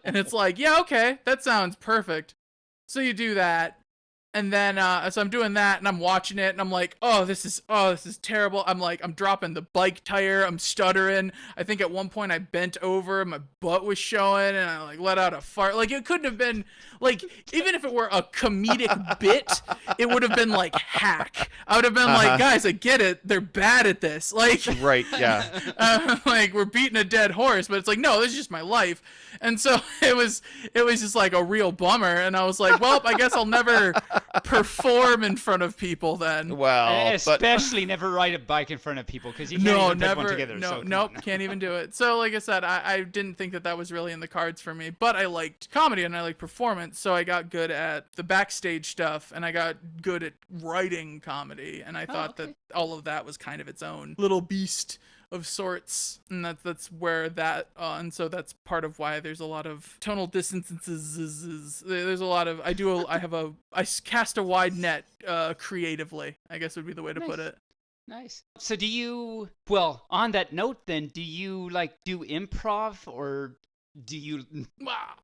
And it's like, yeah, okay, that sounds perfect. So you do that, And then, so I'm doing that and I'm watching it and I'm like, this is terrible. I'm dropping the bike tire. I'm stuttering. I think at one point I bent over, my butt was showing and I like let out a fart. Like it couldn't have been like, even if it were a comedic bit, it would have been like hack. I would have been like, guys, I get it. They're bad at this. Like, right. Yeah. like we're beating a dead horse, but it's like, no, this is just my life. And so it was just like a real bummer. And I was like, well, I guess I'll never perform in front of people then. Well, especially never ride a bike in front of people because you can't even put one together. Nope, can't even do it. So like I said, I didn't think that was really in the cards for me, but I liked comedy and I liked performance. So I got good at the backstage stuff and I got good at writing comedy. And I thought that all of that was kind of its own little beast of sorts, and that's where that and so that's part of why there's a lot of tonal dissonances. There's a lot of I cast a wide net creatively, I guess would be the way to put it. Nice. So on that note then, do you like do improv or do you?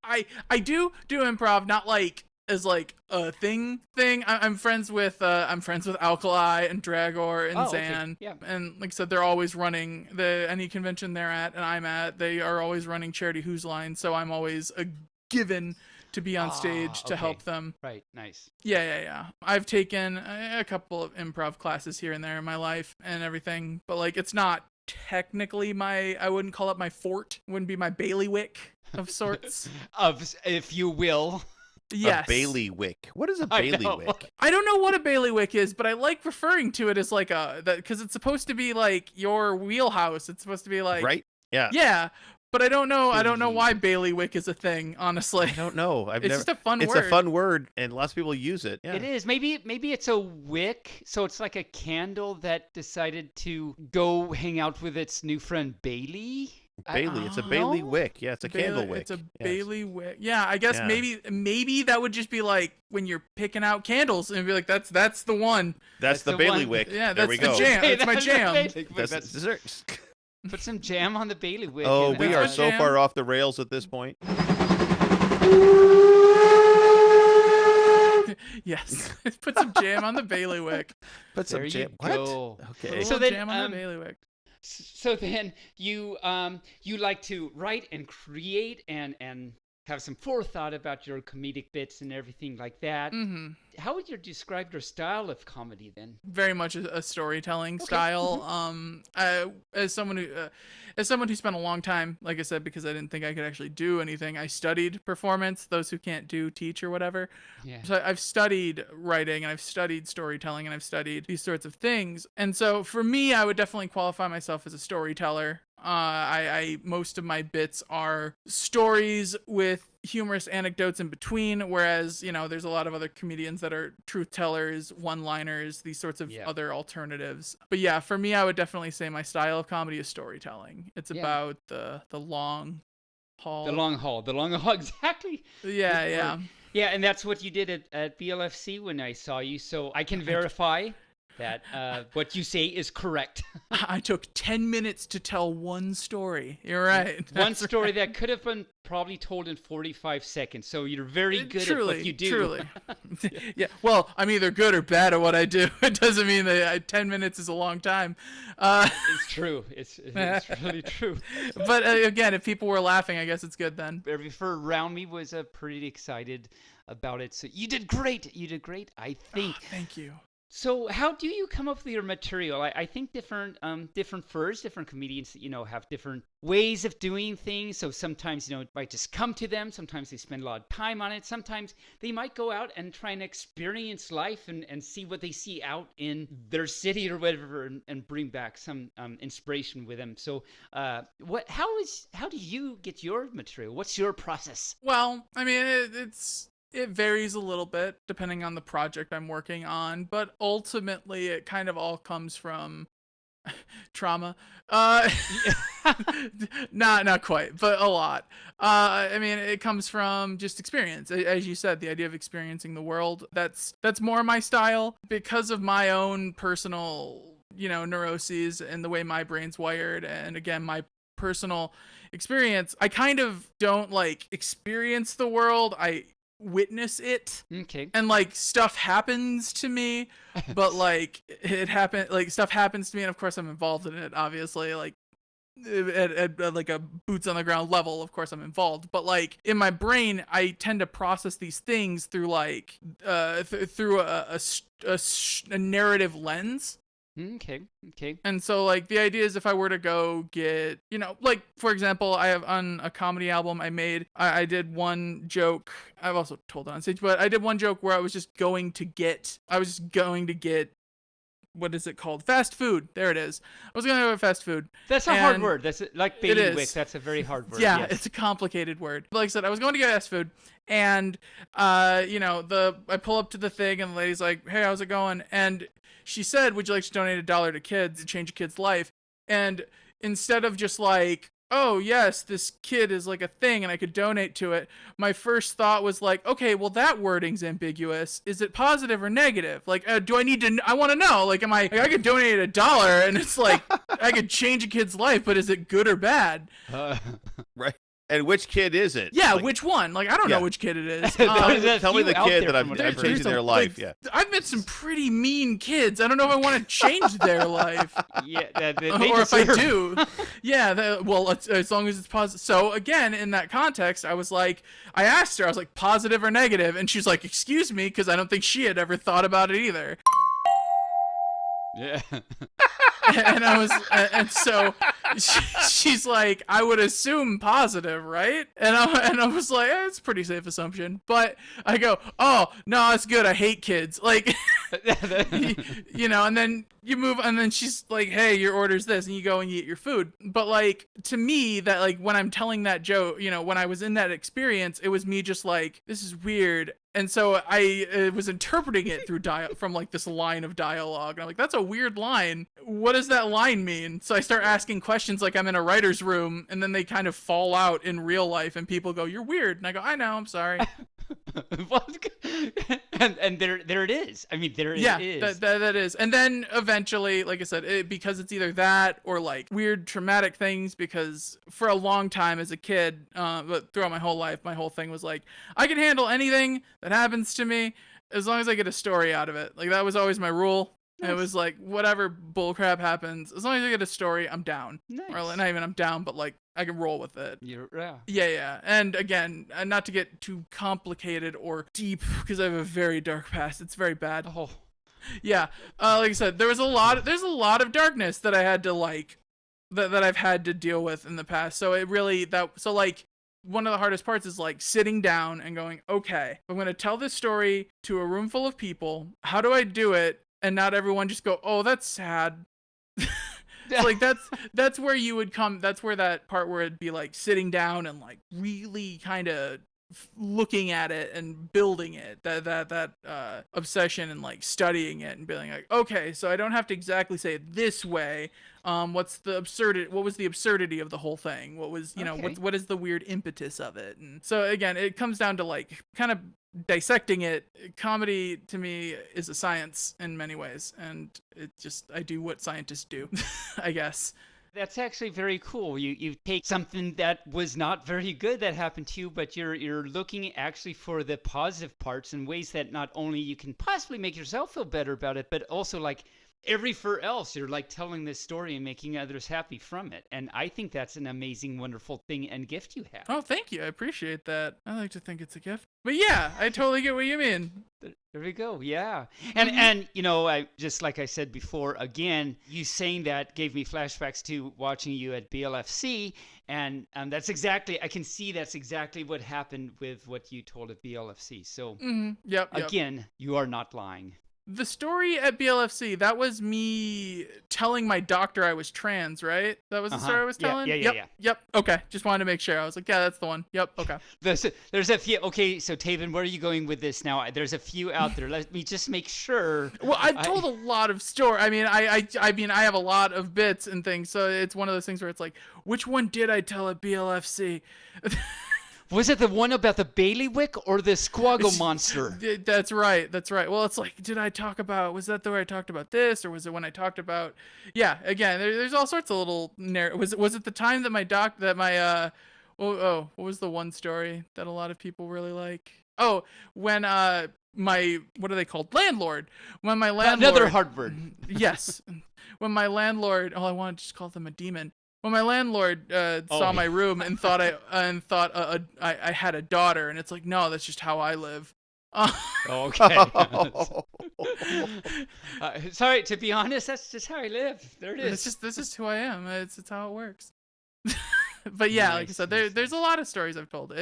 I do improv, not like as like a thing. I'm friends with Alkali and Dragor and Zan. Yeah. And like I said, they're always running any convention they're at and I'm at. They are always running Charity Who's Line, so I'm always a given to be on stage to help them. Right. Nice. Yeah. I've taken a couple of improv classes here and there in my life and everything, but like it's not technically I wouldn't call it my fort. It wouldn't be my bailiwick of sorts. If you will. Yes. A bailiwick. What is a bailiwick? I don't know what a bailiwick is, but I like referring to it as like because it's supposed to be like your wheelhouse. It's supposed to be like right. Yeah. Yeah, but I don't know. I don't know why bailiwick is a thing. Honestly, I don't know. It's just a fun word. It's a fun word, and lots of people use it. Yeah. It is. Maybe it's a wick. So it's like a candle that decided to go hang out with its new friend Bailey. Bailey, it's a Bailey wick. Yeah, it's a candle wick. It's a Bailey wick. Yeah, I guess maybe that would just be like when you're picking out candles and be like, that's the one. That's the Bailey wick. Yeah, there that's we the go. jam. That's my jam. That's dessert. Put some jam on the Bailey wick. Oh, we are so far off the rails at this point. Yes, put some jam on the Bailey wick. Put some jam. What? Okay. So then, jam on the Bailey wick. So then you like to write and create and have some forethought about your comedic bits and everything like that. Mm-hmm. How would you describe your style of comedy then? Very much a storytelling style. As someone who spent a long time, like I said, because I didn't think I could actually do anything, I studied performance. Those who can't teach or whatever. Yeah. So I've studied writing and I've studied storytelling and I've studied these sorts of things. And so for me, I would definitely qualify myself as a storyteller. Most of my bits are stories with humorous anecdotes in between, whereas, there's a lot of other comedians that are truth tellers, one-liners, these sorts of other alternatives. But yeah, for me, I would definitely say my style of comedy is storytelling. It's about the long haul. The long haul, exactly. Yeah. Yeah, and that's what you did at BLFC when I saw you, so I can verify that what you say is correct. I took 10 minutes to tell one story. You're right. One story that could have been probably told in 45 seconds. So you're very good at what you do. Truly. Yeah. Well, I'm either good or bad at what I do. It doesn't mean that 10 minutes is a long time. It's true. It's really true. But again, if people were laughing, I guess it's good then. Everyone around me was pretty excited about it. So you did great. I think. Oh, thank you. So how do you come up with your material? I think different furs, different comedians, have different ways of doing things. So sometimes, it might just come to them. Sometimes they spend a lot of time on it. Sometimes they might go out and try and experience life and see what they see out in their city or whatever and bring back some inspiration with them. So how do you get your material? What's your process? Well, I mean, it varies a little bit depending on the project I'm working on, but ultimately it kind of all comes from trauma. Not quite, but a lot. I mean, it comes from just experience. As you said, the idea of experiencing the world, that's more my style because of my own personal, neuroses and the way my brain's wired. And again, my personal experience, I kind of don't experience the world. witness it. Okay. And like stuff happens to me, but like stuff happens to me, and of course I'm involved in it, obviously, like at like a boots on the ground level. Of course I'm involved, but like in my brain I tend to process these things through like through a narrative lens. Okay. And so like the idea is, if I were to go get, like for example, I have on a comedy album I made, I did one joke, I've also told it on stage, but I did one joke where I was just going to get what is it called? Fast food. There it is. I was going to go with fast food. That's a hard word. That's like bailiwick. That's a very hard word. Yeah, yes. It's a complicated word. But like I said, I was going to get fast food, and I pull up to the thing, and the lady's like, "Hey, how's it going?" And she said, "Would you like to donate $1 to kids to change a kid's life?" And instead of just like, "Oh yes, this kid is like a thing and I could donate to it," my first thought was like, okay, well that wording's ambiguous. Is it positive or negative? Like, I want to know, like, I could donate $1 and it's like, I could change a kid's life, but is it good or bad? Right. And which kid is it? Yeah, like, which one? Like, I don't know which kid it is. Tell me the kid that I'm changing their life. Yeah, I've met some pretty mean kids. I don't know if I want to change their life. Yeah, or if I do. Yeah, well, as long as it's positive. So again, in that context, I asked her, I was like, positive or negative? And she's like, excuse me, because I don't think she had ever thought about it either. Yeah. and so she's like, I would assume positive, right? And I was like, it's a pretty safe assumption. But I go, oh no, it's good. I hate kids. Like, and then you move, and then she's like, hey, your order's this, and you go and you eat your food. But like, to me, that like when I'm telling that joke, when I was in that experience, it was me just like, this is weird. And so I was interpreting it through from like this line of dialogue. And I'm like, that's a weird line. What does that line mean? So I start asking questions like I'm in a writer's room, and then they kind of fall out in real life, and people go, you're weird. And I go, I know, I'm sorry. and there it is. I mean, there it is. Yeah, that is. And then eventually, like I said, because it's either that or like weird traumatic things, because for a long time as a kid, but throughout my whole life, my whole thing was like, I can handle anything that happens to me as long as I get a story out of it. Like, that was always my rule. Nice. It was like, whatever bullcrap happens, as long as I get a story, I'm down. Nice. Or not even I'm down, but like, I can roll with it. Yeah. Yeah. And again, not to get too complicated or deep, because I have a very dark past. It's very bad. Oh. Yeah. Like I said, there's a lot of darkness that I had to like, that I've had to deal with in the past. So it really, like, one of the hardest parts is like sitting down and going, okay, I'm going to tell this story to a room full of people. How do I do it? And not everyone just go, oh, that's sad. Like that's where you would come. That's where that part where it'd be like sitting down and like really kind of looking at it and building it, that obsession, and like studying it and being like, okay, so I don't have to exactly say it this way. What was the absurdity of the whole thing? What was, what is the weird impetus of it? And so again, it comes down to like kind of dissecting it. Comedy to me is a science in many ways, and I do what scientists do. I guess. That's actually very cool. You take something that was not very good that happened to you, but you're looking actually for the positive parts in ways that not only you can possibly make yourself feel better about it, but also like everywhere else, you're like telling this story and making others happy from it. And I think that's an amazing, wonderful thing and gift you have. Oh, thank you. I appreciate that. I like to think it's a gift. But yeah, I totally get what you mean. There we go. Yeah. And I just, like I said before, again, you saying that gave me flashbacks to watching you at BLFC. And that's exactly, I can see that's exactly what happened with what you told at BLFC. So Yep. Again, you are not lying. The story at BLFC, that was me telling my doctor I was trans, right? That was the story I was telling? Yeah. Yep. Okay. Just wanted to make sure. I was like, yeah, that's the one. Yep. Okay. There's a few. Okay, so Taebyn, where are you going with this now? There's a few out there. Let me just make sure. Well, I've told a lot of stories. I mean, I have a lot of bits and things. So it's one of those things where it's like, which one did I tell at BLFC? Was it the one about the bailiwick or the squaggle monster? That's right. Well, it's like, was that the way I talked about this, or was it when I talked about, yeah, again, there's all sorts of little was it the time that what was the one story that a lot of people really like? Oh, when my, what are they called? Landlord. When my landlord. Another hard word. Yes. When my landlord, I want to just call them a demon. When my landlord saw my room and thought I had a daughter, and it's like, no, that's just how I live. Okay. Sorry, to be honest, that's just how I live. There it is. This is who I am. It's how it works. But yeah, like I said, there's a lot of stories I've told.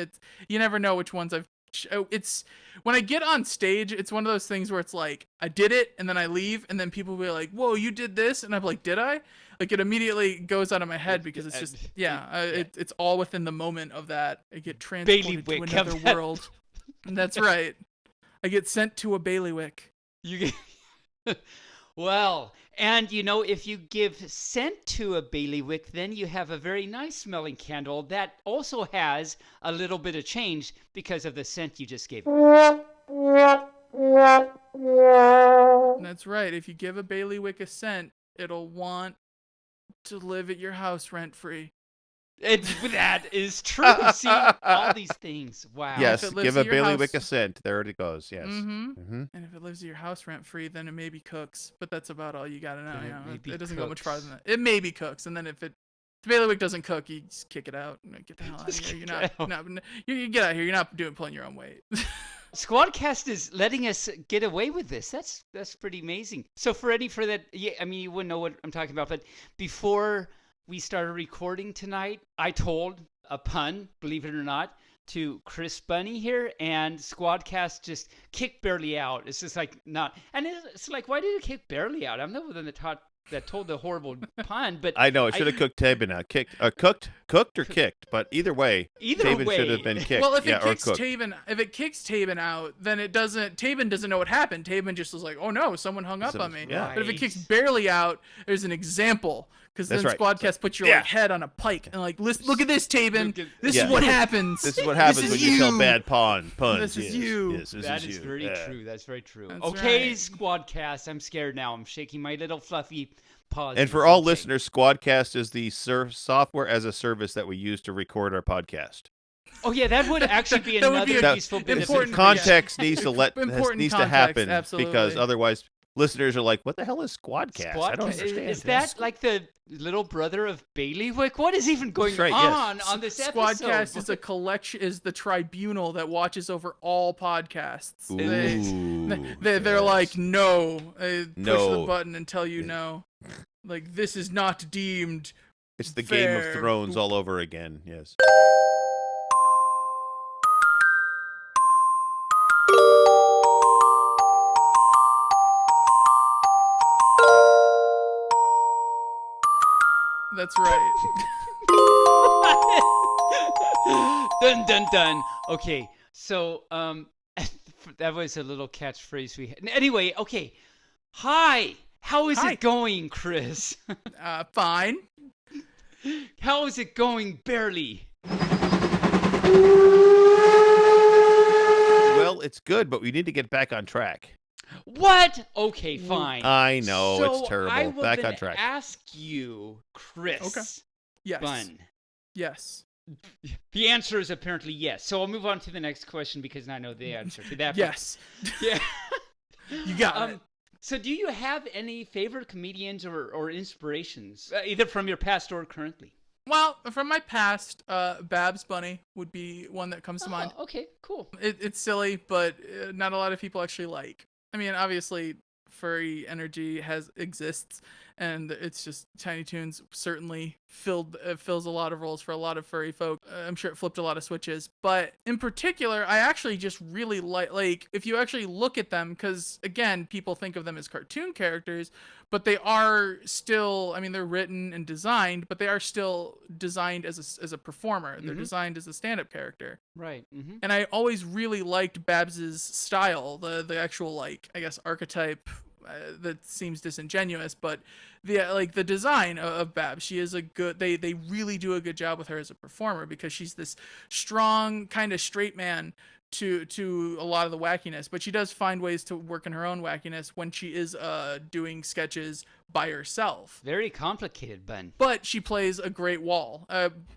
You never know which ones it's when I get on stage, it's one of those things where it's like I did it and then I leave and then people will be like, "Whoa, you did this?" And I'm like, "Did I?" Like it immediately goes out of my head because it's just it's all within the moment of that. I get transported to another world. And that's right. I get sent to a bailiwick. You get well, and if you give scent to a bailiwick, then you have a very nice smelling candle that also has a little bit of change because of the scent you just gave. That's right. If you give a bailiwick a scent, it'll want to live at your house rent-free. That is true. See, all these things. Wow. Yes, give a bailiwick a scent. There it goes. Yes. And if it lives at your house rent-free, then it maybe cooks. But that's about all you gotta know. It doesn't go much farther than that. It maybe cooks, and then if the bailiwick doesn't cook, you just kick it out. Get the hell out of here. You get out of here. You're not pulling your own weight. Squadcast is letting us get away with this. That's pretty amazing. So for that, you wouldn't know what I'm talking about, but before we started recording tonight, I told a pun, believe it or not, to Chris Bunny here, and Squadcast just kicked barely out. It's just like not, and it's like, why did it kick barely out? I'm the one that told the horrible pun, but I know it should have cooked Taebyn out. Cooked or kicked, but either way, Taebyn should have been kicked. Well, if it kicks Taebyn out, then Taebyn doesn't know what happened. Taebyn just was like, oh no, someone hung up on me. Yeah. But if it kicks barely out, there's an example. Because then Squadcast puts your head on a pike and like, look at this, Taebyn. This is what happens. This is what happens when you tell bad puns. This is you. That is very true. That's very true. Okay, Squadcast, I'm scared now. I'm shaking my little fluffy paws. And for all listeners, Squadcast is the software as a service that we use to record our podcast. Oh yeah, that would actually be another useful bit of information. Context needs to happen absolutely. Because otherwise listeners are like, what the hell is Squadcast? I don't understand. Is that like the little brother of bailiwick? What is even going on this episode? Squadcast is a collection, is the tribunal that watches over all podcasts. They're like, no. Push the button and tell you no. Like, this is not deemed It's the fair. Game of Thrones all over again, yes. That's right. Dun dun dun. Okay, so that was a little catchphrase we had. Anyway, okay. Hi. How is it going, Chris? Fine. How is it going, barely? Well, it's good, but we need to get back on track. What? Okay, fine. I know, so it's terrible. I will back then on track. Ask you, Chris. Okay. Yes. Bun. Yes. The answer is apparently yes. So I'll move on to the next question because I know the answer to that. Yes. Yeah. You got it. So do you have any favorite comedians or inspirations, either from your past or currently? Well, from my past, Babs Bunny would be one that comes to mind. Okay, cool. It's silly, but not a lot of people actually like. I mean, obviously, furry energy exists, and it's just Tiny Toons certainly fills a lot of roles for a lot of furry folk. I'm sure it flipped a lot of switches, but in particular, I actually just really like if you actually look at them, because again, people think of them as cartoon characters, but they are still, I mean, they're written and designed, but they are still designed as a performer. They're designed as a stand-up character. Right. Mm-hmm. And I always really liked Babs's style, the actual, like, I guess, archetype that seems disingenuous, but the design of Babs, she is they really do a good job with her as a performer, because she's this strong kind of straight man to a lot of the wackiness, but she does find ways to work in her own wackiness when she is doing sketches by herself. Very complicated, Ben. But she plays a great wall.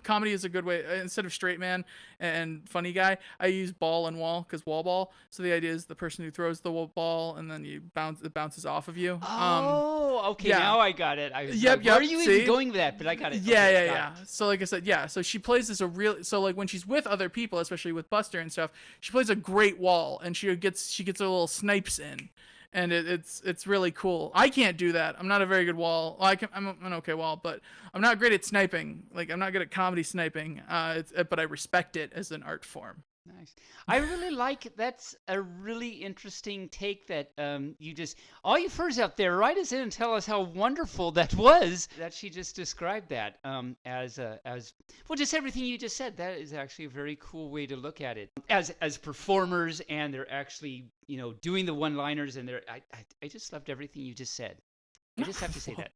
Comedy is a good way. Instead of straight man and funny guy, I use ball and wall because wall ball. So the idea is the person who throws the ball and then it bounces off of you. Okay, yeah. Now I got it. Yep. Where are you even going with that? But I got it. Yeah. So like I said, so she plays this so like when she's with other people, especially with Buster and stuff, she plays a great wall and she gets her little snipes in. And it's really cool. I can't do that. I'm not a very good wall. Well, I'm an okay wall, but I'm not great at sniping. Like I'm not good at comedy sniping. But I respect it as an art form. Nice. I really like. That's a really interesting take. That you just all you furs out there, write us in and tell us how wonderful that was. That she just described that as well, just everything you just said. That is actually a very cool way to look at it. As performers, and they're actually doing the one-liners, and I just loved everything you just said. I just have to say that.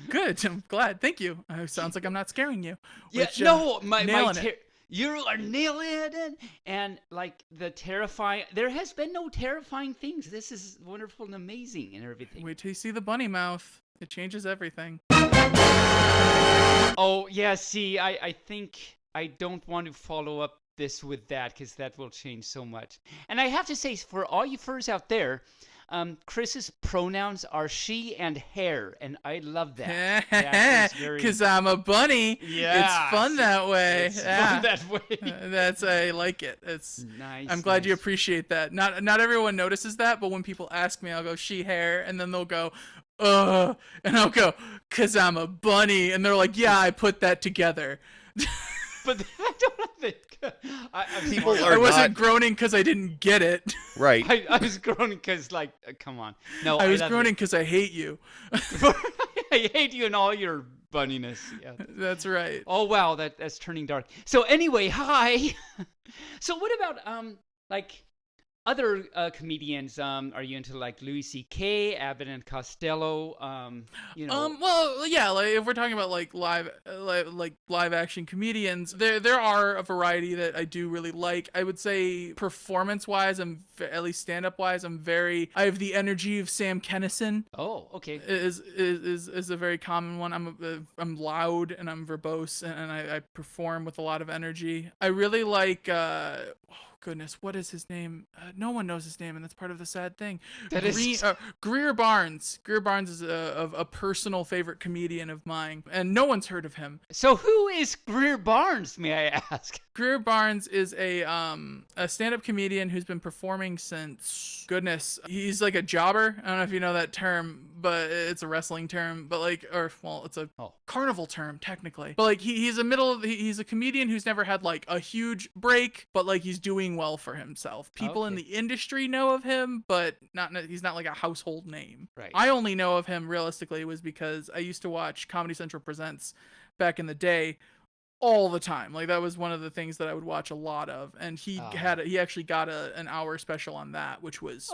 Good. I'm glad. Thank you. Sounds like I'm not scaring you. Yeah. Which, no. You are nailing it, and like the terrifying. There has been no terrifying things. This is wonderful and amazing and everything. Wait till you see the bunny mouth. It changes everything. Oh yeah. See, I think I don't want to follow up this with that because that will change so much. And I have to say, for all you furs out there, Chris's pronouns are she and hair, and I love that. Because I'm a bunny. Yeah, it's fun that way. Fun that way. I like it. It's nice. I'm glad you appreciate that. Not everyone notices that, but when people ask me, I'll go she hair, and then they'll go, and I'll go, cause I'm a bunny, and they're like, yeah, I put that together. But I don't think I wasn't groaning because I didn't get it. Right. I was groaning because, come on. No, I was groaning because I hate you. I hate you and all your bunniness. Yeah. That's right. Oh wow, that's turning dark. So anyway, hi. So what about other comedians? Are you into like Louis C.K., Abbott and Costello? Well, yeah. Like if we're talking about like live action comedians, there are a variety that I do really like. I would say performance wise, at least stand up wise, I have the energy of Sam Kinison. Oh, okay. Is a very common one. I'm loud and I'm verbose and I perform with a lot of energy. I really like. Goodness, what is his name? No one knows his name, and that's part of the sad thing. Greer Barnes. Greer Barnes is a personal favorite comedian of mine, and no one's heard of him. So who is Greer Barnes, may I ask? Greer Barnes is a stand-up comedian who's been performing since, goodness, he's like a jobber. I don't know if you know that term, but it's a wrestling term, but it's a carnival term technically. But like he's a comedian who's never had like a huge break, but like he's doing well for himself. People in the industry know of him, but he's not like a household name. Right. I only know of him realistically was because I used to watch Comedy Central Presents back in the day all the time. Like that was one of the things that I would watch a lot of, and he actually got an hour special on that, which was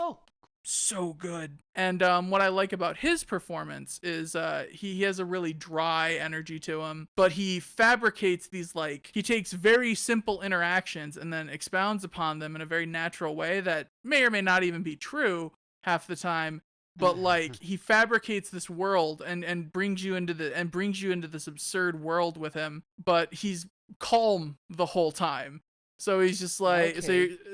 so good. And what I like about his performance is he has a really dry energy to him, but he fabricates these, like, he takes very simple interactions and then expounds upon them in a very natural way that may or may not even be true half the time, but like he fabricates this world and brings you into this absurd world with him, but he's calm the whole time. So he's just like,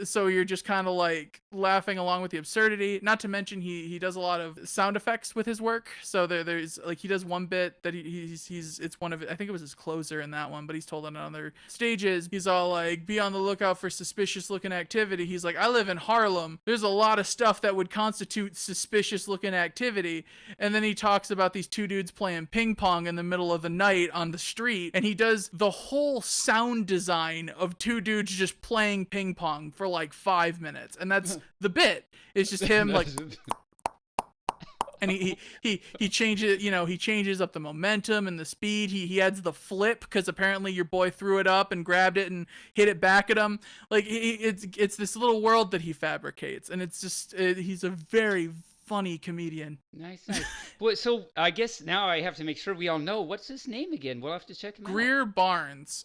so you're just kind of like laughing along with the absurdity. Not to mention he does a lot of sound effects with his work. So there's like, he does one bit that it's one of, I think it was his closer in that one, but he's told on other stages. He's all like, be on the lookout for suspicious looking activity. He's like, I live in Harlem. There's a lot of stuff that would constitute suspicious looking activity. And then he talks about these two dudes playing ping pong in the middle of the night on the street. And he does the whole sound design of two dudes just playing ping pong for like 5 minutes, and that's the bit. It's just him like, and he changes up the momentum and the speed. He adds the flip because apparently your boy threw it up and grabbed it and hit it back at him. Like it's this little world that he fabricates, and it's just he's a very funny comedian. Nice. Well, so I guess now I have to make sure we all know what's his name again. We'll have to check him out. Greer Barnes.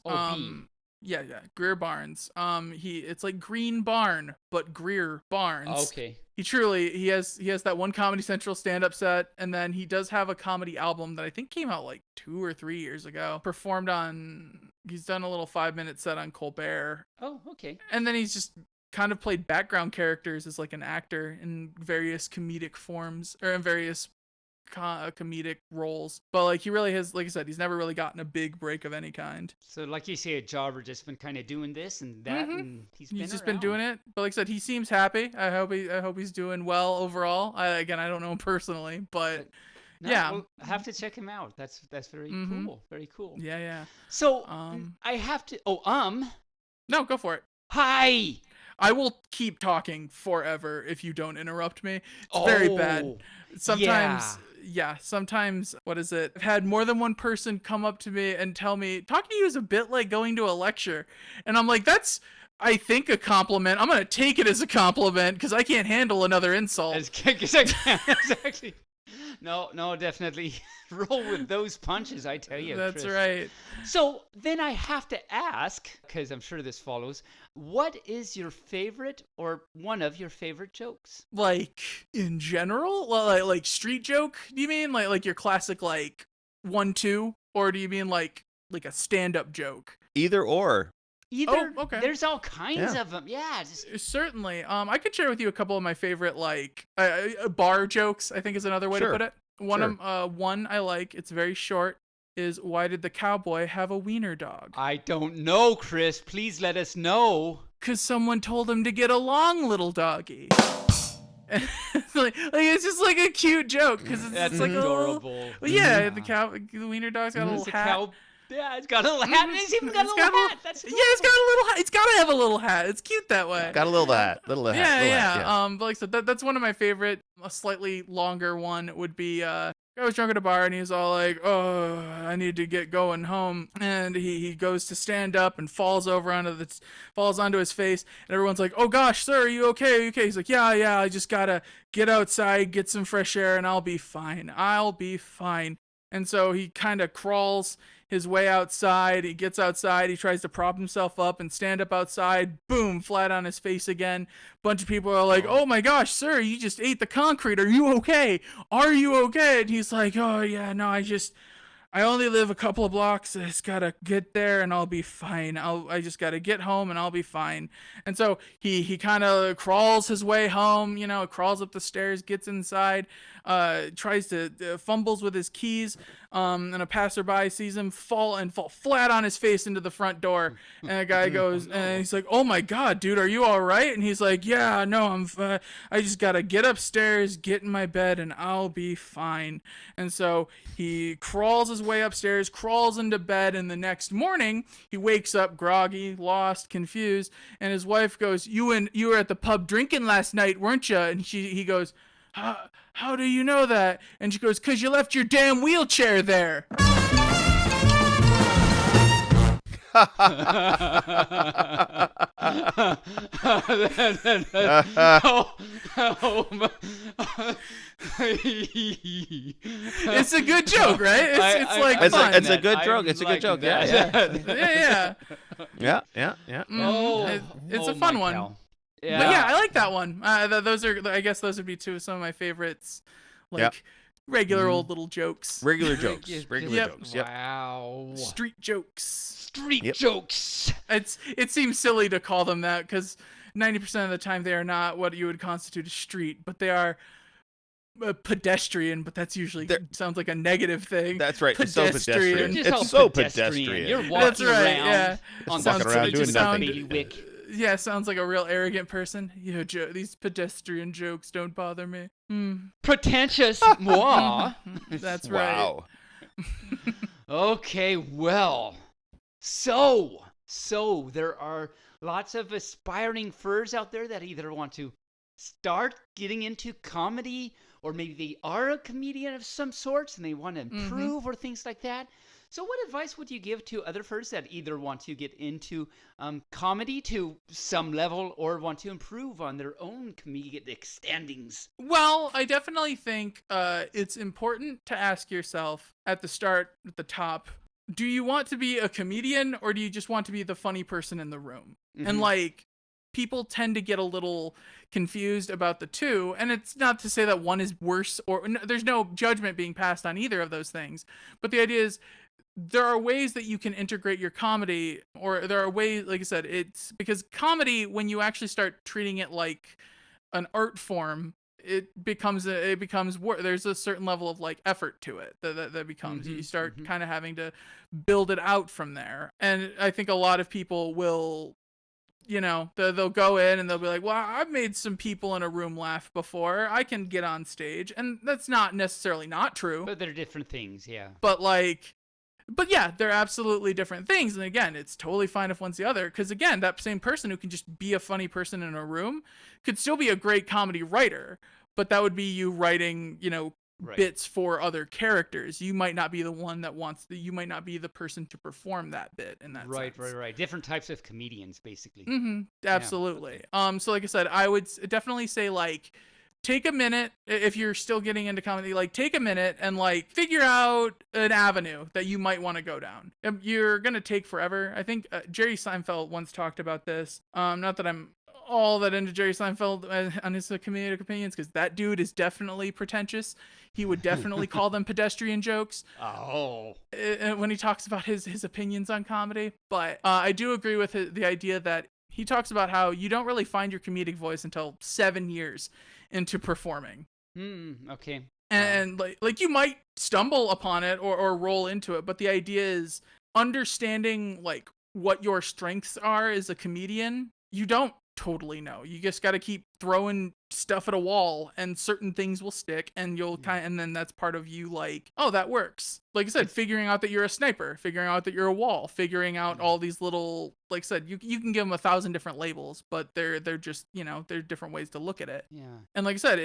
Yeah, Greer Barnes. It's like Green Barn, but Greer Barnes. Okay. He has that one Comedy Central stand-up set, and then he does have a comedy album that I think came out like 2 or 3 years ago. He's done a little 5-minute set on Colbert. Oh, okay. And then he's just kind of played background characters as like an actor in various comedic forms, or in various comedic roles, but like he really has, like I said, he's never really gotten a big break of any kind. So like you say, Jobber just been kind of doing this and that, and he's just been doing it. But like I said, he seems happy. I hope he's doing well overall. I don't know him personally, but yeah, we'll have to check him out. That's very cool. Very cool. Yeah. So I have to. No, go for it. Hi. I will keep talking forever if you don't interrupt me. It's very bad. Sometimes, sometimes, what is it? I've had more than one person come up to me and tell me, talking to you is a bit like going to a lecture. And I'm like, that's, I think, a compliment. I'm going to take it as a compliment because I can't handle another insult. Exactly. No, definitely roll with those punches, I tell you. That's Chris. right. So then I have to ask, because I'm sure this follows, what is your favorite or one of your favorite jokes? Like, in general? Like street joke, do you mean? Like your classic, like, 1-2? Or do you mean like a stand-up joke? Either or. Either. Oh, okay. There's all kinds of them. Yeah. Certainly. I could share with you a couple of my favorite, like, bar jokes, I think is another way to put it. One I like, it's very short, is why did the cowboy have a wiener dog? I don't know, Chris. Please let us know. 'Cause someone told him to get along, little doggy. It's just like a cute joke, because it's like adorable. The wiener dog's got a little hat. Yeah, it's got a little hat. It's even got a little hat. That's it's got a little hat. It's got to have a little hat. It's cute that way. Got a little hat. Little hat. Yeah. But like I said, that's one of my favorite. A slightly longer one would be, I was drunk at a bar and he's all like, oh, I need to get going home. And he goes to stand up and falls onto his face. And everyone's like, oh gosh, sir, are you okay? Are you okay? He's like, yeah, I just gotta get outside, get some fresh air, and I'll be fine. And so he kind of crawls his way outside. He gets outside. He tries to prop himself up and stand up outside. Boom, flat on his face again. Bunch of people are like, oh my gosh, sir, you just ate the concrete. Are you okay? Are you okay? And he's like, oh yeah, no, I only live a couple of blocks. I just gotta get there and I'll be fine. I just gotta get home and I'll be fine. And so he kind of crawls his way home, crawls up the stairs, gets inside, tries to fumbles with his keys, and a passerby sees him fall flat on his face into the front door. And a guy goes, and he's like, oh my God, dude, are you all right? And he's like, yeah, no, I just gotta get upstairs, get in my bed, and I'll be fine. And so he crawls his way upstairs, crawls into bed, and the next morning he wakes up groggy, lost, confused, and his wife goes, you were at the pub drinking last night, weren't you? And he goes, how do you know that? And she goes, 'cause you left your damn wheelchair there. It's a good joke, right? It's a good joke. It's a good joke. Yeah. It's a fun one. Cow. Yeah. But yeah, I like that one. I guess those would be two of some of my favorites. Regular old little jokes. Regular jokes. Yep. Wow. Street jokes. Jokes. It seems silly to call them that because 90% of the time they are not what you would constitute a street, but they are pedestrian. But that's usually sounds like a negative thing. That's right. Pedestrian. It's so pedestrian. You're walking around. Yeah. On walking around doing nothing. bailiwick. Yeah, sounds like a real arrogant person. These pedestrian jokes don't bother me. Pretentious, moi. That's right. Wow. Okay, well, so there are lots of aspiring furs out there that either want to start getting into comedy, or maybe they are a comedian of some sorts and they want to improve or things like that. So what advice would you give to other furs that either want to get into comedy to some level or want to improve on their own comedic standings? Well, I definitely think it's important to ask yourself at the start, at the top, do you want to be a comedian or do you just want to be the funny person in the room? Mm-hmm. And like, people tend to get a little confused about the two, and it's not to say that one is worse, or there's no judgment being passed on either of those things, but the idea is there are ways that you can integrate your comedy, or there are ways, like I said, it's because comedy, when you actually start treating it like an art form, there's a certain level of like effort to it that becomes, you start kind of having to build it out from there. And I think a lot of people will, they'll go in and they'll be like, well, I've made some people in a room laugh before, I can get on stage. And that's not necessarily not true. But they're different things, yeah. But yeah, they're absolutely different things. And again, it's totally fine if one's the other. Because again, that same person who can just be a funny person in a room could still be a great comedy writer. But that would be you writing, Right. bits for other characters. You might not be the one that you might not be the person to perform that bit in that sense. Right. Different types of comedians, basically. Absolutely. Yeah. Okay. So like I said, I would definitely say, like, take a minute if you're still getting into comedy, like take a minute and like figure out an avenue that you might want to go down. You're going to take forever. I think Jerry Seinfeld once talked about this. Not that I'm all that into Jerry Seinfeld on his comedic opinions, because that dude is definitely pretentious. He would definitely call them pedestrian jokes. Oh. When he talks about his opinions on comedy. But I do agree with the idea that he talks about how you don't really find your comedic voice until 7 years into performing. Okay. And like you might stumble upon it or roll into it, but the idea is understanding like what your strengths are as a comedian. You don't totally know. You just got to keep throwing stuff at a wall and certain things will stick, and you'll and then that's part of you, like, oh, that works. Like I said, figuring out that you're a sniper, figuring out that you're a wall, figuring out all these little, like I said, you can give them 1,000 different labels, but they're just, they're different ways to look at it. Yeah. And like I said,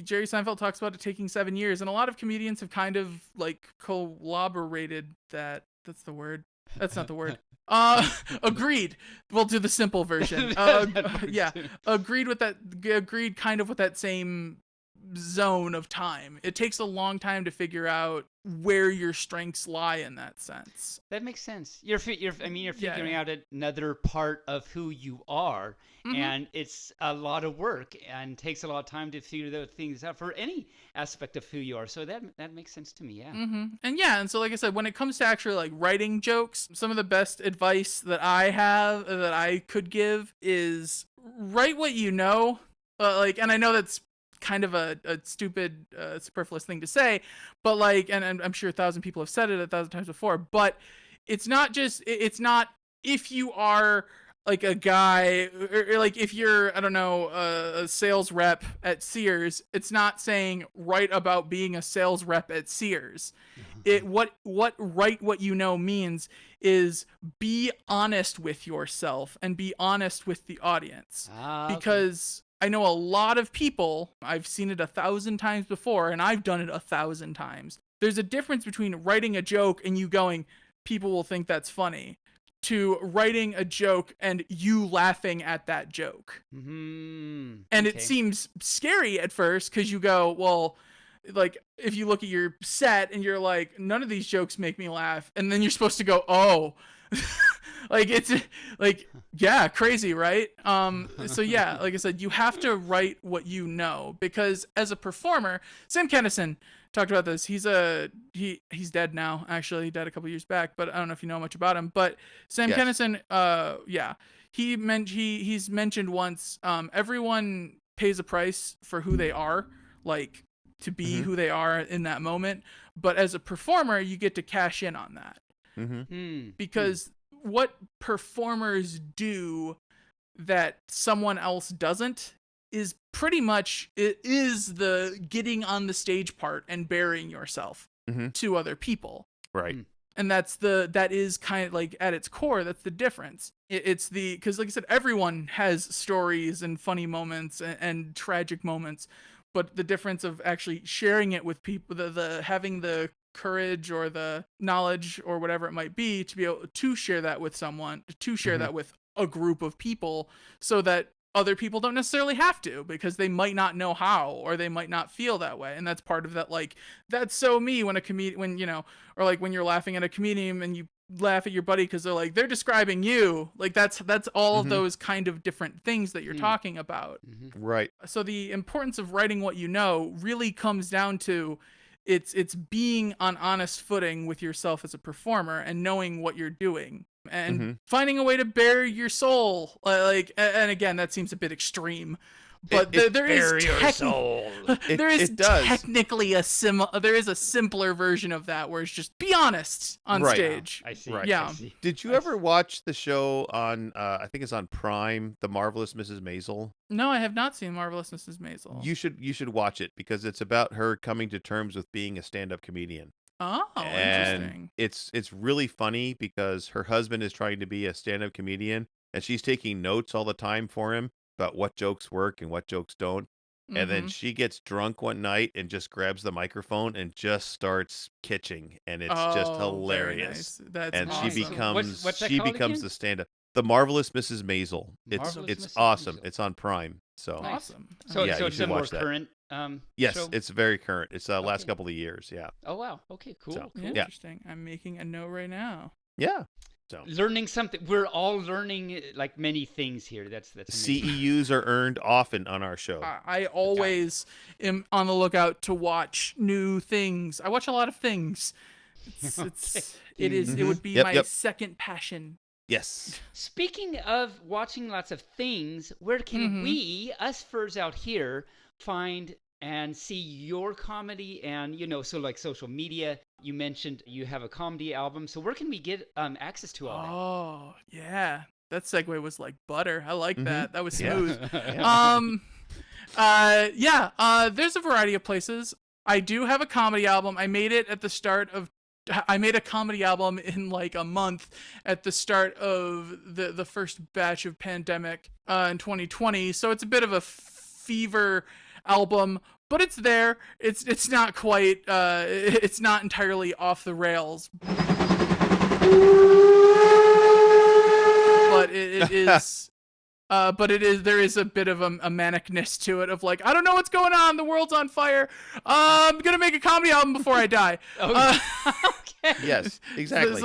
Jerry Seinfeld talks about it taking 7 years, and a lot of comedians have kind of like collaborated that. That's the word. That's not the word. Agreed. We'll do the simple version. Yeah. Agreed kind of with that same zone of time. It takes a long time to figure out where your strengths lie in that sense. That makes sense. You're figuring out another part of who you are, and it's a lot of work and takes a lot of time to figure those things out for any aspect of who you are. So that makes sense to me. Yeah. And so like I said, when it comes to actually like writing jokes, some of the best advice that I could give is write what you know. And I know that's kind of a stupid, superfluous thing to say, but like, and I'm sure 1,000 people have said it 1,000 times before, but it's not if you are like a guy, or like if you're, I don't know, a sales rep at Sears, it's not saying write about being a sales rep at Sears. What write what you know means is be honest with yourself and be honest with the audience. Because I know a lot of people, I've seen it 1,000 times before, and I've done it 1,000 times. There's a difference between writing a joke and you going, people will think that's funny, to writing a joke and you laughing at that joke. And it seems scary at first because you go, well, like if you look at your set and you're like, none of these jokes make me laugh, and then you're supposed to go, oh. Like it's like, yeah, crazy, right? So yeah, like I said, you have to write what you know, because as a performer, Sam Kinison talked about this. He's dead now, actually. He died a couple years back, but I don't know if you know much about him. But Sam Kinison, he's mentioned once, everyone pays a price for who they are, like to be who they are in that moment. But as a performer, you get to cash in on that. Because what performers do that someone else doesn't is pretty much, it is the getting on the stage part and burying yourself to other people. Right. And that is kind of like at its core, that's the difference. It's because like I said, everyone has stories and funny moments and tragic moments, but the difference of actually sharing it with people, the having the courage or the knowledge or whatever it might be to be able to share that with someone, to share that with a group of people, so that other people don't necessarily have to, because they might not know how, or they might not feel that way. And that's part of that. Like, that's so me when or like when you're laughing at a comedian and you laugh at your buddy because they're describing you. Like, that's all of those kind of different things that you're talking about. Right. So the importance of writing what you know really comes down to it's being on honest footing with yourself as a performer and knowing what you're doing. And finding a way to bare your soul, and again, that seems a bit extreme, but there is technically a simpler version of that, where it's just be honest on stage. I see. Right. Yeah. I see. Did you ever watch the show on? I think it's on Prime, The Marvelous Mrs. Maisel. No, I have not seen Marvelous Mrs. Maisel. You should watch it, because it's about her coming to terms with being a stand-up comedian. Oh, And interesting. it's really funny because her husband is trying to be a stand-up comedian, and she's taking notes all the time for him about what jokes work and what jokes don't. And then she gets drunk one night and just grabs the microphone and just starts kitching, and it's just hilarious. Very nice. That's And awesome. she becomes What's that called again? the stand-up. The Marvelous Mrs. Maisel. Marvelous It's Mrs. awesome. Maisel. It's on Prime. So Nice. Awesome. So, Yeah, so you it's should a more watch that. current yes, show? it's very current. It's last Okay. couple of years. Yeah. Oh, wow. Okay, cool. So, cool. Interesting. I'm making a note right now. Yeah. So Learning something. We're all learning like many things here. That's amazing. CEUs are earned often on our show. I always am on the lookout to watch new things. I watch a lot of things. It would be my second passion. Yes. Speaking of watching lots of things, where can we, us furs out here, find and see your comedy? And, so like social media, you mentioned you have a comedy album. So where can we get access to all that? Oh, yeah. That segue was like butter. I like that. That was Yeah. smooth. There's a variety of places. I do have a comedy album. I made a comedy album in like a month at the start of the first batch of pandemic in 2020. So it's a bit of a fever album, but it's there. It's not quite. It's not entirely off the rails. But it is. There is a bit of a manicness to it, of like, I don't know what's going on, the world's on fire, I'm gonna make a comedy album before I die. Okay. Yes, exactly.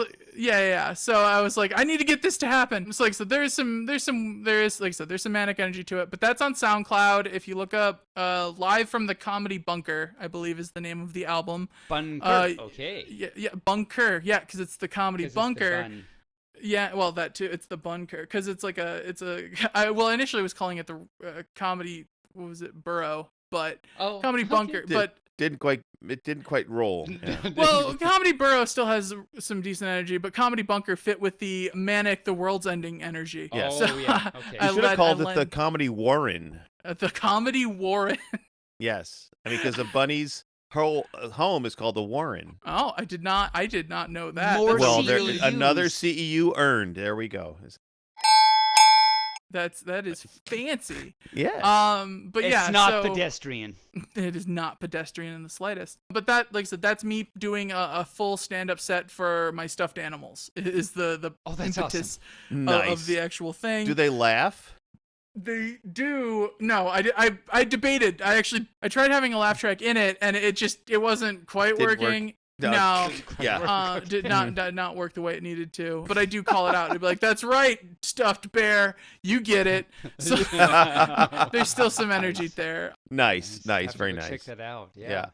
So I was like, I need to get this to happen. It's like, so there's some manic energy to it, but that's on SoundCloud. If you look up Live from the Comedy Bunker, I believe is the name of the album. Bunker. Okay. Yeah, Bunker. Yeah, because it's the Comedy Bunker. Yeah, well, that too. It's the bunker, because it's like I initially was calling it the comedy. What was it, Burrow? But comedy bunker. But it didn't quite roll. Yeah. Well, comedy Burrow still has some decent energy, but comedy bunker fit with the manic, the world's ending energy. Yeah. Oh, yeah. Okay. You should have called it the Comedy Warren. The Comedy Warren. Yes, I mean, because the bunny's whole home is called the Warren. Oh, I did not know that. More there's another CEU earned. There we go. That is fancy. Yeah. But it's not pedestrian. It is not pedestrian in the slightest. But that, like I said, that's me doing a full stand-up set for my stuffed animals. Is the impetus of the actual thing. Do they laugh? They do. No, I debated. I tried having a laugh track in it, and it wasn't quite working. Work. No. Yeah. Did not work the way it needed to. But I do call it out. I'd be like, "That's right, stuffed bear. You get it." So there's still some energy there. Nice, very nice. Check that out. Yeah.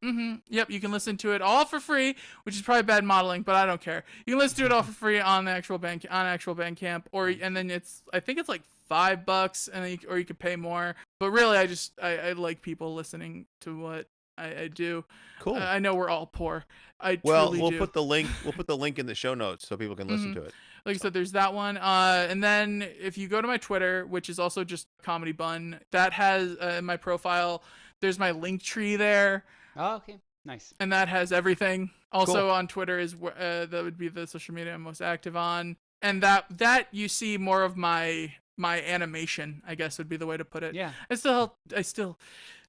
Yep, you can listen to it all for free, which is probably bad modeling, but I don't care. You can listen to it all for free on the actual Bandcamp, and then I think it's like $5, and or you could pay more. But really, I like people listening to what I do. Cool. I know we're all poor. We'll put the link in the show notes so people can listen to it. Like I said, there's that one. And then if you go to my Twitter, which is also just Comedy Bun, that has in my profile, there's my link tree there. Oh, okay. Nice. And that has everything. Also cool. on Twitter is that would be the social media I'm most active on. And that you see more of my animation, I guess would be the way to put it. Yeah. I still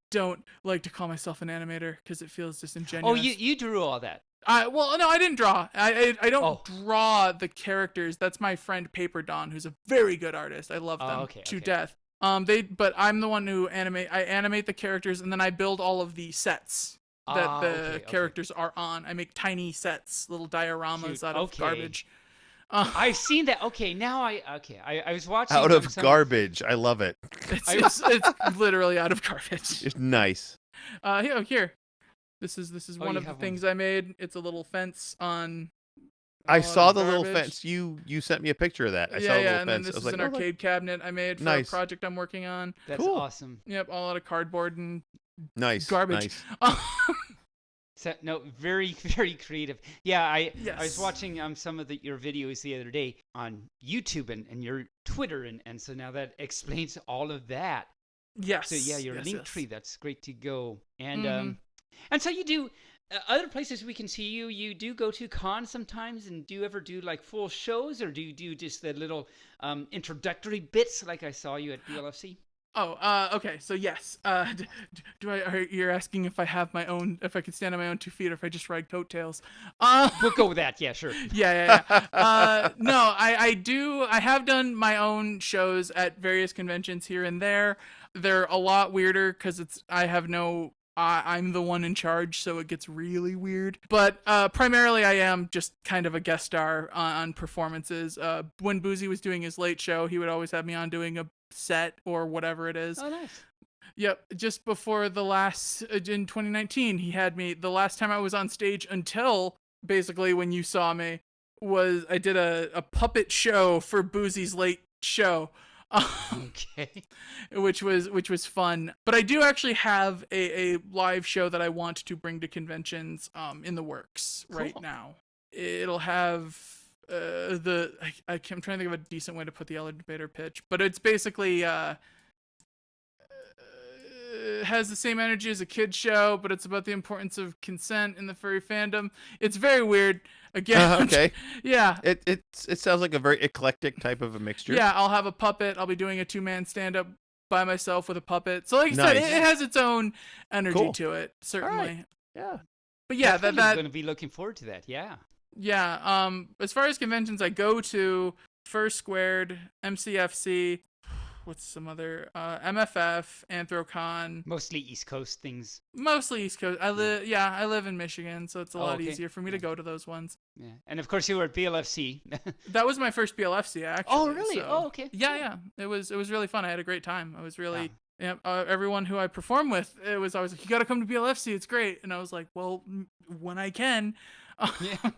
don't like to call myself an animator because it feels disingenuous. Oh, you drew all that. Well, no, I didn't draw. I don't draw the characters. That's my friend Paper Dawn, who's a very good artist. I love them to death. But I'm the one who animate the characters, and then I build all of the sets that the characters are on. I make tiny sets, little dioramas out of garbage. I've seen that. Okay, now I was watching out of garbage. I love it. It's literally out of garbage. It's nice. Here. This is one of the things I made. It's a little fence on. I saw the little fence. You sent me a picture of that. I saw the little and then this is an arcade cabinet I made for a project I'm working on. That's awesome. Yep, all out of cardboard and garbage. Nice. So, no, very, very creative. Yeah, I was watching some of your videos the other day on YouTube and your Twitter, and so now that explains all of that. Yes. So yeah, your link tree, that's great to go. And and so you do other places we can see you. You do go to cons sometimes, and do you ever do like full shows, or do you do just the little introductory bits like I saw you at BLFC? Oh, okay. So yes, you're asking if I have my own, if I can stand on my own 2 feet, or if I just ride coattails? We'll go with that. Yeah, sure. Yeah. No, I do. I have done my own shows at various conventions here and there. They're a lot weirder because I'm the one in charge, so it gets really weird. But primarily, I am just kind of a guest star on performances. When Boozy was doing his late show, he would always have me on doing a set or whatever it is. Oh, nice. Yep. Just before the last, in 2019, he had me, the last time I was on stage until basically when you saw me, was I did a puppet show for Boozy's late show. Okay. Which was fun. But I do actually have a live show that I want to bring to conventions in the works right now. It'll have I'm trying to think of a decent way to put the elevator pitch, but it's basically has the same energy as a kid's show, but it's about the importance of consent in the furry fandom. It's very weird. Again, okay. Yeah. It sounds like a very eclectic type of a mixture. Yeah, I'll have a puppet. I'll be doing a 2-man stand-up by myself with a puppet. So like I said, it has its own energy to it, certainly. Right. Yeah. But yeah, I'm going to be looking forward to that. Yeah. Yeah. As far as conventions I go to, First Squared, MCFC, what's some other MFF, Anthrocon. Mostly East Coast things. Mostly East Coast. I live in Michigan, so it's a lot easier for me to go to those ones. Yeah. And of course you were at BLFC. That was my first BLFC actually. Oh, really? So, okay. Yeah. It was really fun. I had a great time. I was really everyone who I perform with, it was always like, you got to come to BLFC. It's great. And I was like, well, when I can. Yeah.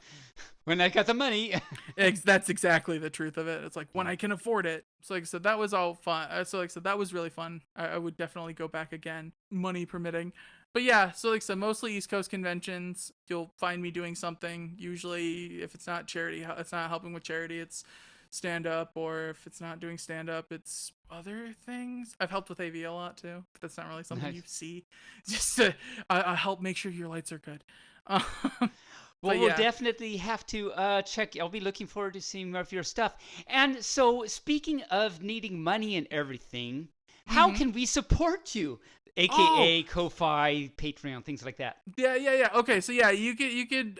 When I got the money. That's exactly the truth of it. It's like when I can afford it. So like I said, that was all fun. So like I said, that was really fun. I would definitely go back again, money permitting. But yeah, so like I said, mostly East Coast conventions. You'll find me doing something. Usually if it's not charity, it's not helping with charity, it's stand up, or if it's not doing stand up, it's other things. I've helped with AV a lot too, but that's not really something you see. Just to help make sure your lights are good. Well, we'll definitely have to check. I'll be looking forward to seeing more of your stuff. And so, speaking of needing money and everything, how can we support you? AKA Ko-Fi, Patreon, things like that. Yeah. Okay, so yeah, you could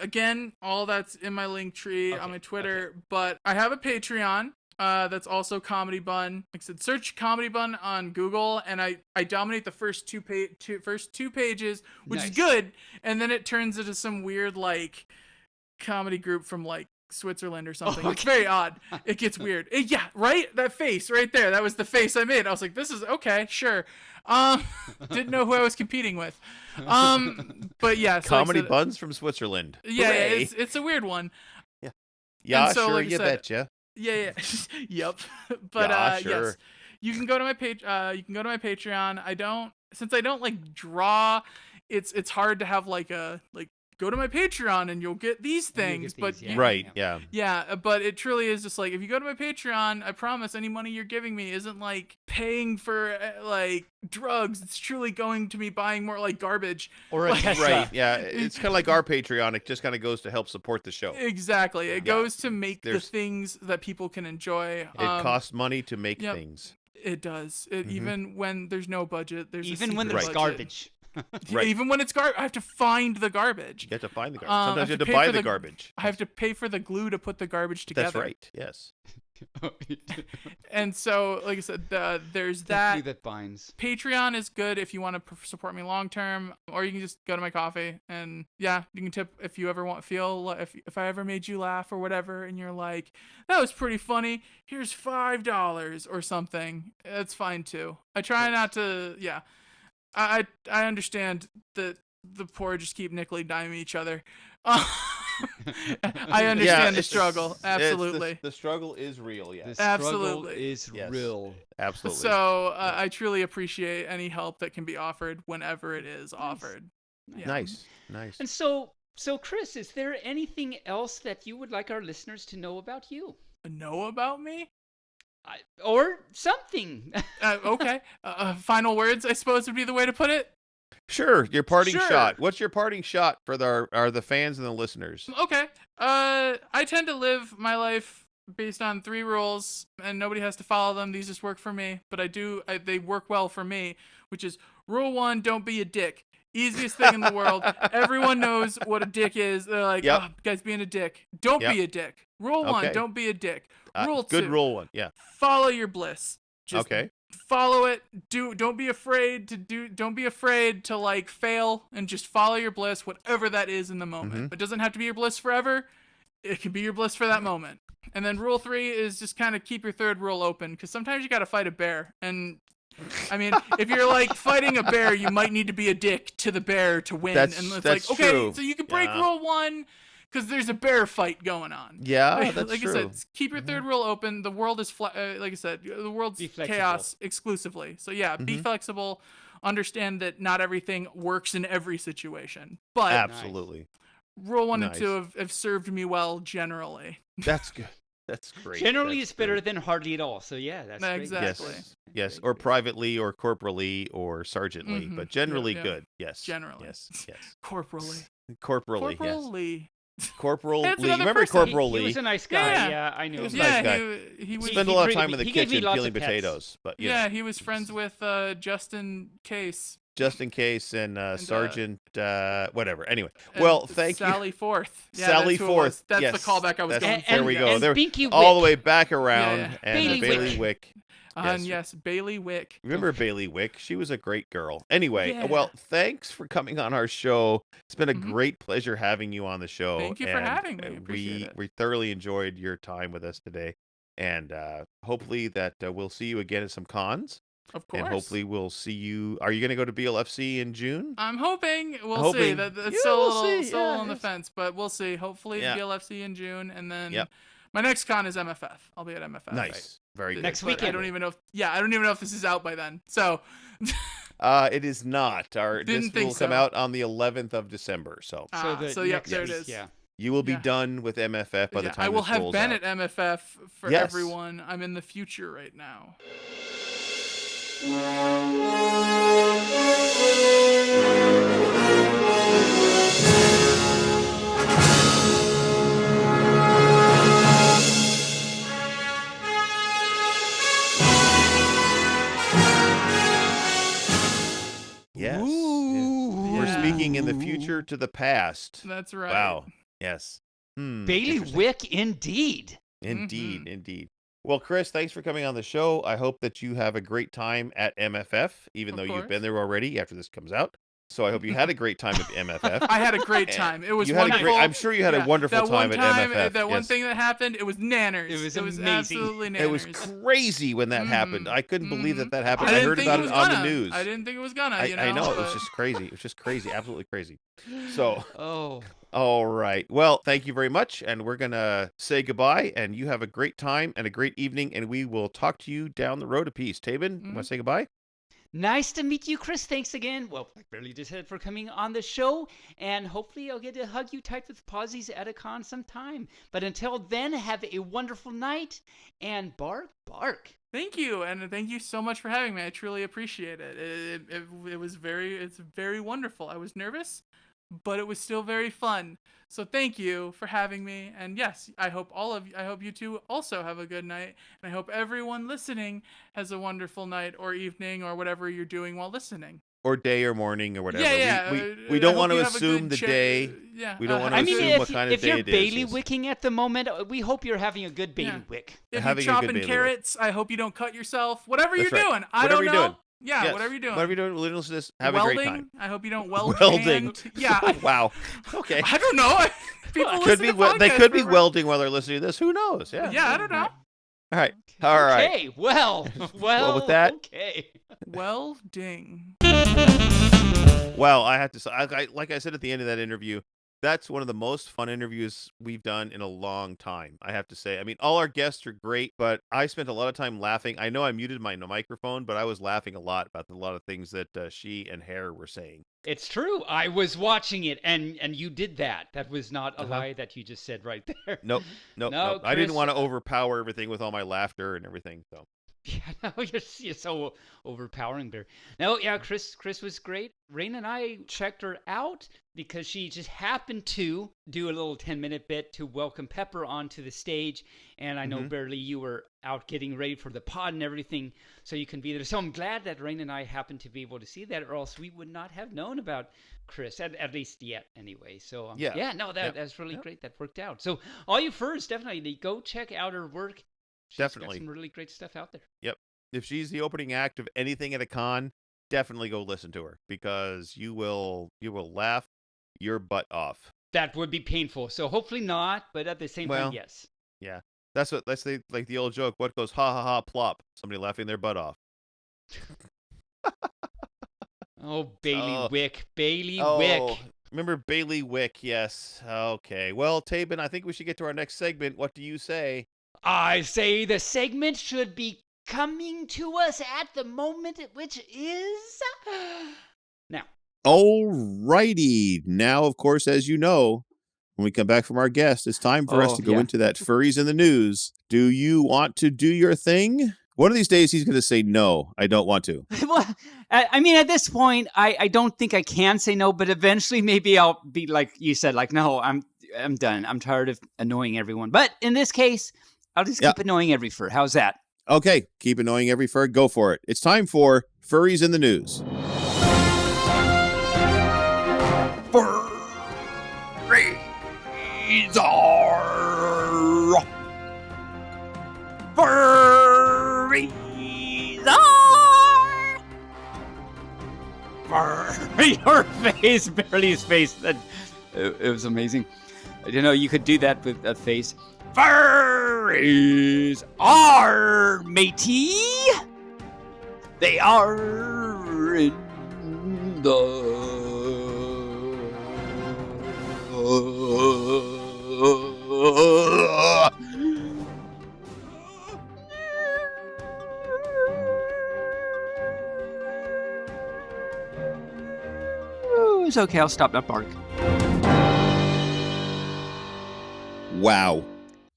again, all that's in my link tree on my Twitter, but I have a Patreon. That's also Comedy Bun. Like I said, search Comedy Bun on Google, and I dominate the first two pages, which is good, and then it turns into some weird like comedy group from like Switzerland or something. It's very odd. It gets weird. Yeah, right? That face right there. That was the face I made. I was like, this is okay, sure. Didn't know who I was competing with. But yeah, so Comedy Buns from Switzerland. Yeah, it's a weird one. Yeah, so, sure, like you betcha. Yeah. Yep. But sure. yes, you can go to my page. You can go to my Patreon. Since I don't like draw, it's hard to have like go to my Patreon and you'll get these things. Right. Yeah. Yeah, but it truly is just like, if you go to my Patreon, I promise any money you're giving me isn't like paying for like drugs. It's truly going to me buying more like garbage. Or a Tesla. Right. Yeah. It's kind of like our Patreon. It just kind of goes to help support the show. Exactly. It goes to make the things that people can enjoy. It costs money to make things. It does. Even when there's no budget, even when there's garbage. Right. Even when it's garbage, I have to find the garbage. You have to find the garbage. Sometimes you have to buy the garbage. I have to pay for the glue to put the garbage together. That's right. Yes. And so, like I said, there's that. That binds. Patreon is good if you want to support me long term, or you can just go to my coffee and yeah, you can tip if you ever if I ever made you laugh or whatever, and you're like, that was pretty funny. Here's $5 or something. That's fine too. I try not to. Yeah, I understand that the poor just keep nickel-and-diming each other. I understand the struggle. Absolutely. The struggle is real, yes. The struggle is real. Absolutely. So I truly appreciate any help that can be offered whenever it is offered. Yeah. Nice. And so Chris, is there anything else that you would like our listeners to know about you? Know about me? Or something. Okay. Final words, I suppose, would be the way to put it. Sure, your parting shot. What's your parting shot for the fans and the listeners? Okay. I tend to live my life based on 3 rules, and nobody has to follow them. These just work for me, but they work well for me, which is rule 1, don't be a dick. Easiest thing in the world. Everyone knows what a dick is. They're like, oh, guys being a dick. Don't be a dick. Rule 1, don't be a dick. Rule 2. Good rule 1, yeah. Follow your bliss. Just follow it. Don't be afraid to like fail, and just follow your bliss, whatever that is in the moment. It doesn't have to be your bliss forever. It can be your bliss for that moment. And then rule 3 is just kind of keep your third rule open, because sometimes you got to fight a bear. And I mean, if you're like fighting a bear, you might need to be a dick to the bear to win. And it's like, okay, true. So you can break rule 1 because there's a bear fight going on. Yeah, that's like true. I said, keep your third rule open. The world is like I said, the world's chaos exclusively. So yeah, be flexible. Understand that not everything works in every situation. But absolutely, rule 1 and 2 have served me well generally. That's good. That's great. Generally, it's better than hardly at all. So yeah, that's great. Exactly. Yes, or privately, or corporally, or sergeantly, but generally good. Yes. Generally. Yes. Corporally. Corporally. Corporal That's Lee. another Remember person. Corporal Lee? He was a nice guy. Yeah, I knew He was him. a nice guy. He would spend a lot of time in the kitchen peeling pets. potatoes. But he was friends with Justin Case. Just in case, and Sergeant, whatever. Anyway, well, thank you. Sally Forth. Yeah, Sally Forth. That's the callback I was going for. There we go. There, all the way back around. Yeah. And Bailey Wick. And yes, Bailey Wick. Remember Bailey Wick? She was a great girl. Anyway, well, thanks for coming on our show. It's been a great pleasure having you on the show. Thank you for having me. Appreciate it. We thoroughly enjoyed your time with us today. And hopefully that we'll see you again at some cons. Of course. And hopefully we'll see you. Are you going to go to BLFC in June? I'm hoping. We'll see. That's still on the fence, but we'll see. Hopefully BLFC in June, and then my next con is MFF. I'll be at MFF. Nice. Right? Very good. Next weekend. I don't even know if this is out by then. So it is not. This will come out on the 11th of December. So there it is. Yeah. You will be done with MFF by the time I will this have rolls been out. at MFF for everyone. I'm in the future right now. Yes. We're speaking in the future to the past. That's right. Wow. Yes. Bailey Wick, indeed. Indeed. Well, Chris, thanks for coming on the show. I hope that you have a great time at MFF, even though you've been there already after this comes out. So I hope you had a great time at MFF. I had a great time. It was wonderful. I'm sure you had a wonderful time at MFF. That one thing that happened, it was nanners. It was amazing. Absolutely nanners. It was crazy when that happened. I couldn't believe that happened. I heard about it on the news. I didn't think it was gonna. I know. It was just crazy. It was just crazy. Absolutely crazy. So. Oh. All right. Well, thank you very much. And we're going to say goodbye. And you have a great time and a great evening. And we will talk to you down the road a piece. Taebyn, you want to say goodbye? Nice to meet you, Chris. Thanks again. Well, like Barely just said, for coming on the show. And hopefully I'll get to hug you tight with Posies at a con sometime. But until then, have a wonderful night. And bark, bark. Thank you, and thank you so much for having me. I truly appreciate it. It's very wonderful. I was nervous, but it was still very fun. So thank you for having me. And yes, I hope you two also have a good night. And I hope everyone listening has a wonderful night or evening or whatever you're doing while listening. or day or morning or whatever. Yeah. We don't want to assume the day. Yeah. We don't want to assume what kind of day it is. If you're bailiwicking at the moment, we hope you're having a good bailiwick. If you're chopping carrots, I hope you don't cut yourself. Whatever you're doing. I don't know. Doing. Yeah, yes. whatever you're doing. Whatever you're doing, listen to this. Have Welding, a great time. I hope you don't weld. Welding. Yeah. Wow. Okay. I don't know. People could be. They could be welding while they're listening to this. Who knows? Yeah. Yeah, I don't know. All right. All right. Okay. Well, with that. Okay. Welding. Well, I have to say, like I said at the end of that interview, that's one of the most fun interviews we've done in a long time, I have to say. I mean, all our guests are great, but I spent a lot of time laughing. I know I muted my microphone, but I was laughing a lot about a lot of things that she and Hare were saying. It's true. I was watching it, and you did that. That was not a lie that you just said right there. Nope. No, I didn't want to overpower everything with all my laughter and everything, so. Yeah, no, you're so overpowering there. No, yeah, Chris was great. Rain and I checked her out because she just happened to do a little 10-minute bit to welcome Pepper onto the stage. And I know, Barely, you were out getting ready for the pod and everything, so you can be there. So I'm glad that Rain and I happened to be able to see that, or else we would not have known about Chris, at least yet anyway. So, that's really great. That worked out. So all you furs, definitely go check out her work. She's definitely got some really great stuff out there. Yep. If she's the opening act of anything at a con, definitely go listen to her because you will laugh your butt off. That would be painful. So hopefully not, but at the same time, yes. Yeah. That's like the old joke. What goes ha ha ha plop? Somebody laughing their butt off. Oh, Bailiwick. Bailiwick. Remember Bailiwick, yes. Okay. Well, Taebyn, I think we should get to our next segment. What do you say? I say the segment should be coming to us at the moment, which is now. Alrighty. Now, of course, as you know, when we come back from our guest, it's time for us to go into that Furries in the News. Do you want to do your thing? One of these days, he's going to say, no, I don't want to. Well, I mean, at this point, I don't think I can say no, but eventually maybe I'll be like you said, like, no, I'm done. I'm tired of annoying everyone. But in this case, I'll just keep annoying every fur. How's that? Okay, keep annoying every fur. Go for it. It's time for Furries in the News. Furries are... Furries are... Your face, Barely's face. It was amazing. I didn't know you could do that with a face. Furries are, matey. They are in the... It's okay, I'll stop that bark. Wow.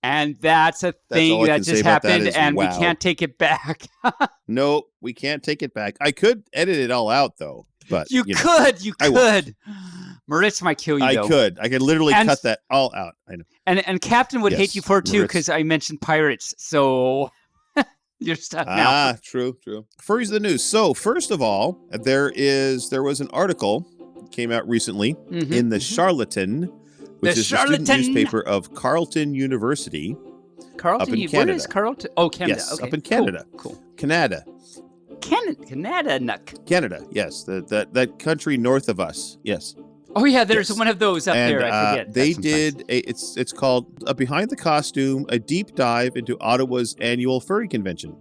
And that's a thing that just happened, and wow. We can't take it back. No, we can't take it back. I could edit it all out, though. But you could. Maritz might kill you, though. I could literally cut that all out. I know. And Captain would hate you for it, too, because I mentioned pirates. So you're stuck now. Ah, true. Furries of the News. So, first of all, there was an article that came out recently in the Charlatan, which is the student newspaper of Carleton University. Carleton? Up in Canada. Where is Carleton? Oh, Canada. Yes, okay. up in Canada. Cool. Canada, yes. That country north of us. Yes. Oh, yeah, there's one of those up there. I forget. They did, it's called Behind the Costume, a deep dive into Ottawa's annual furry convention.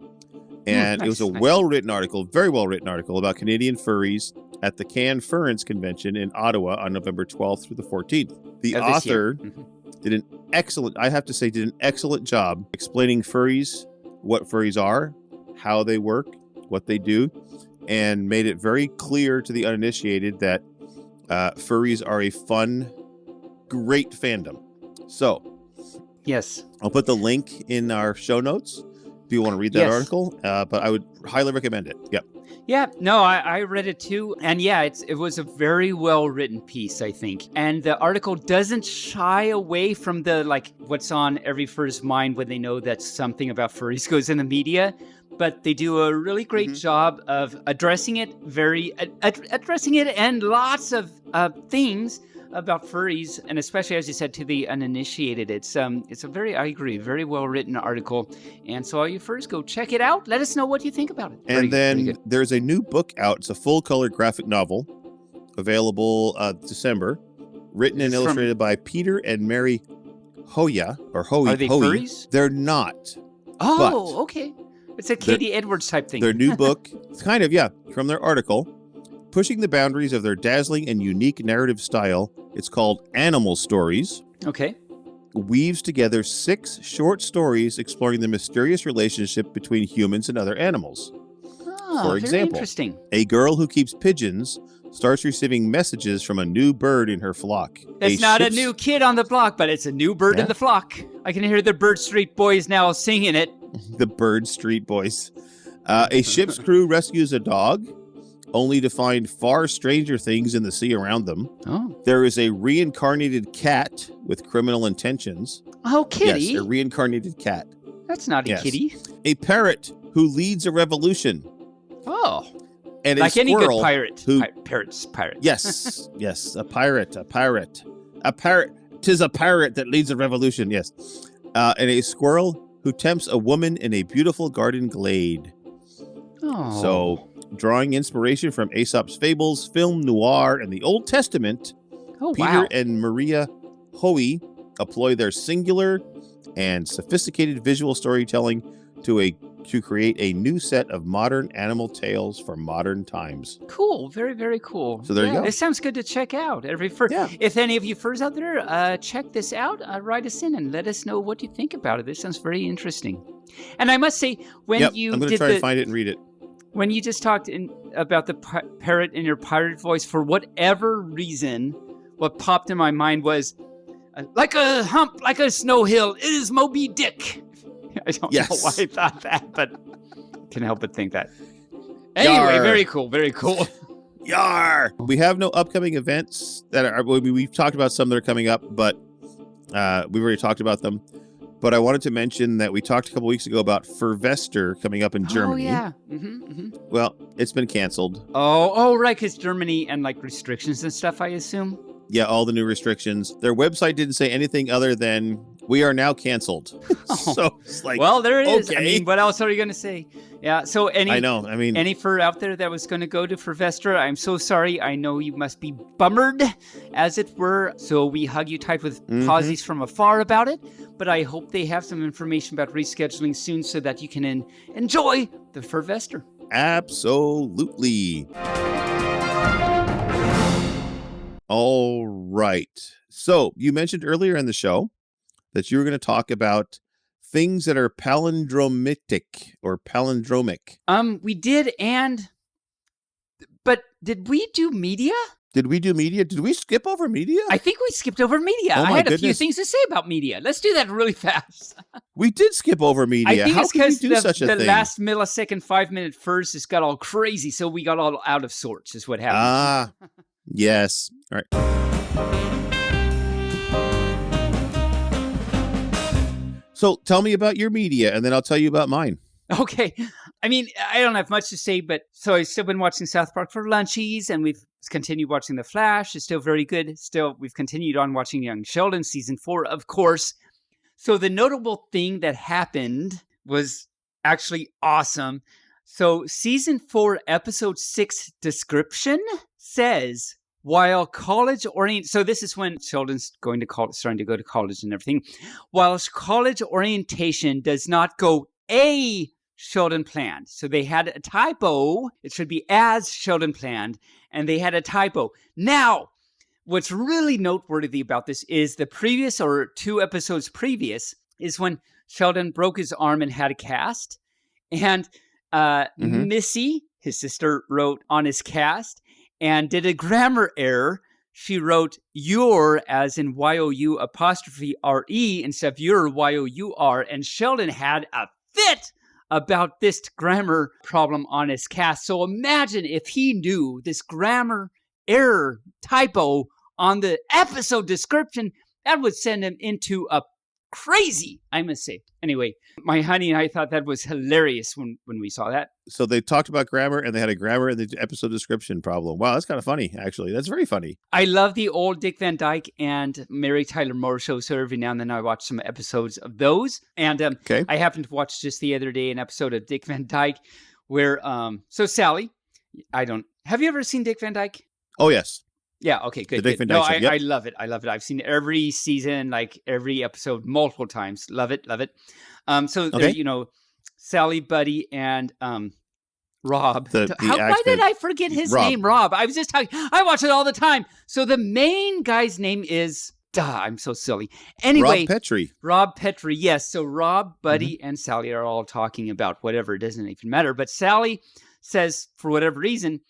And it was a well-written article, very well-written article about Canadian furries at the Cannes Furrence Convention in Ottawa on November 12th through the 14th. The author did an excellent job explaining furries, what furries are, how they work, what they do, and made it very clear to the uninitiated that furries are a fun, great fandom. So, yes, I'll put the link in our show notes if you want to read that article. But I would highly recommend it. Yep. Yeah, no, I read it too. And yeah, it was a very well-written piece, I think. And the article doesn't shy away from the, like, what's on every fur's mind when they know that something about furries goes in the media. But they do a really great job of addressing it and lots of things about furries, and especially, as you said, to the uninitiated. It's a very, I agree, very well written article. And so all you furries, go check it out. Let us know what you think about it. And then there's a new book out. It's a full color graphic novel available December, written and illustrated by Peter and Mary Hoya or Hoey. Are they furries? They're not. Oh, okay. It's a Katie Edwards type thing. Their new book, it's kind of, from their article, pushing the boundaries of their dazzling and unique narrative style. It's called Animal Stories. Okay. Weaves together 6 short stories exploring the mysterious relationship between humans and other animals. Oh, For example, very interesting. A girl who keeps pigeons starts receiving messages from a new bird in her flock. It's not a new kid on the block, but it's a new bird in the flock. I can hear the Bird Street Boys now singing it. The Bird Street Boys. A ship's crew rescues a dog, only to find far stranger things in the sea around them. Oh. There is a reincarnated cat with criminal intentions. Oh, kitty. Yes, a reincarnated cat. That's not a kitty. A parrot who leads a revolution. Oh. And like a any good squirrel pirate. Who, pirate. Yes, yes, a pirate. Tis a pirate that leads a revolution, yes. And a squirrel who tempts a woman in a beautiful garden glade. Oh. So, drawing inspiration from Aesop's fables, film noir, and the Old Testament, Peter and Maria Hoey employ their singular and sophisticated visual storytelling to create a new set of modern animal tales for modern times. Cool. Very, very cool. So there you go. This sounds good to check out. If any of you furs out there check this out, write us in and let us know what you think about it. This sounds very interesting. And I must say, when I'm going to try to find it and read it. When you just talked about the parrot in your pirate voice, for whatever reason, what popped in my mind was, like a hump, like a snow hill, it is Moby Dick. I don't know why I thought that, but can't help but think that. Anyway, Yar. Very cool, very cool. Yar! We have no upcoming events that are. We've talked about some that are coming up, but we've already talked about them. But I wanted to mention that we talked a couple weeks ago about Furvester coming up in Germany. Oh, yeah. Well, it's been canceled. Oh, right, because Germany and like restrictions and stuff, I assume. Yeah, all the new restrictions. Their website didn't say anything other than, we are now canceled. So it's like, well, there it is. Okay. I mean, what else are you going to say? Yeah, so any fur out there that was going to go to Furvester, I'm so sorry. I know you must be bummered, as it were. So we hug you tight with pauses from afar about it. But I hope they have some information about rescheduling soon so that you can enjoy the Furvester. Absolutely. All right. So you mentioned earlier in the show that you were going to talk about things that are palindromic or palindromic. We did, but did we do media? Did we do media? Did we skip over media? I think we skipped over media. I had a few things to say about media. Let's do that really fast. We did skip over media. I think it's because the thing? last millisecond, 5-minute first just got all crazy, so we got all out of sorts, is what happened. Yes. All right. So tell me about your media, and then I'll tell you about mine. Okay. I mean, I don't have much to say, but so I've still been watching South Park for lunchies, and we've continued watching The Flash. It's still very good. Still, we've continued on watching Young Sheldon, season 4, of course. So the notable thing that happened was actually awesome. So season 4, episode 6 description says, while college so this is when Sheldon's going to college, starting to go to college and everything. While college orientation does not go a Sheldon planned. So they had a typo. It should be as Sheldon planned, and they had a typo. Now, what's really noteworthy about this is the previous, or 2 episodes previous, is when Sheldon broke his arm and had a cast. And Missy, his sister, wrote on his cast and did a grammar error. She wrote your as in Y-O-U apostrophe R-E instead of your Y-O-U-R. And Sheldon had a fit about this grammar problem on his cast. So imagine if he knew this grammar error typo on the episode description, that would send him into a crazy, I must say. Anyway, my honey and I thought that was hilarious when we saw that. So they talked about grammar, and they had a grammar in the episode description problem. Wow, that's kind of funny, actually. That's very funny. I love the old Dick Van Dyke and Mary Tyler Moore shows, so every now and then I watch some episodes of those. And I happened to watch just the other day an episode of Dick Van Dyke where, so Sally, have you ever seen Dick Van Dyke? Oh, yes. Yeah. Okay. Good. The Dick Van Dyke show, yep. I love it. I love it. I've seen every season, like every episode, multiple times. Love it. Love it. Sally, Buddy, and Rob. Why did I forget his name? Rob. I was just talking. I watch it all the time. So the main guy's name is. I'm so silly. Anyway, Rob Petrie. Yes. So Rob, Buddy, and Sally are all talking about whatever. It doesn't even matter. But Sally says, for whatever reason,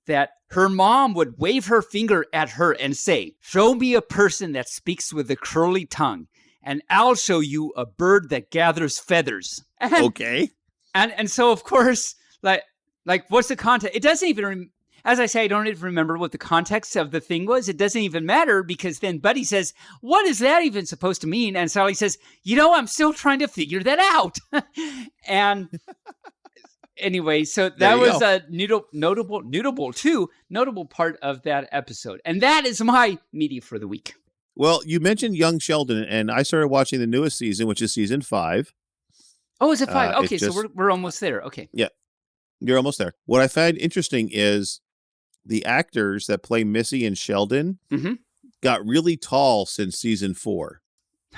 that her mom would wave her finger at her and say, "Show me a person that speaks with a curly tongue, and I'll show you a bird that gathers feathers." Okay. And so, of course, like what's the context? It doesn't even, as I say, I don't even remember what the context of the thing was. It doesn't even matter because then Buddy says, "What is that even supposed to mean?" And Sally says, I'm still trying to figure that out. And anyway, so that was a notable part of that episode. And that is my media for the week. Well, you mentioned Young Sheldon, and I started watching the newest season, which is season 5. Oh, is it 5? Okay, so we're almost there. Okay. Yeah, you're almost there. What I find interesting is the actors that play Missy and Sheldon got really tall since season 4.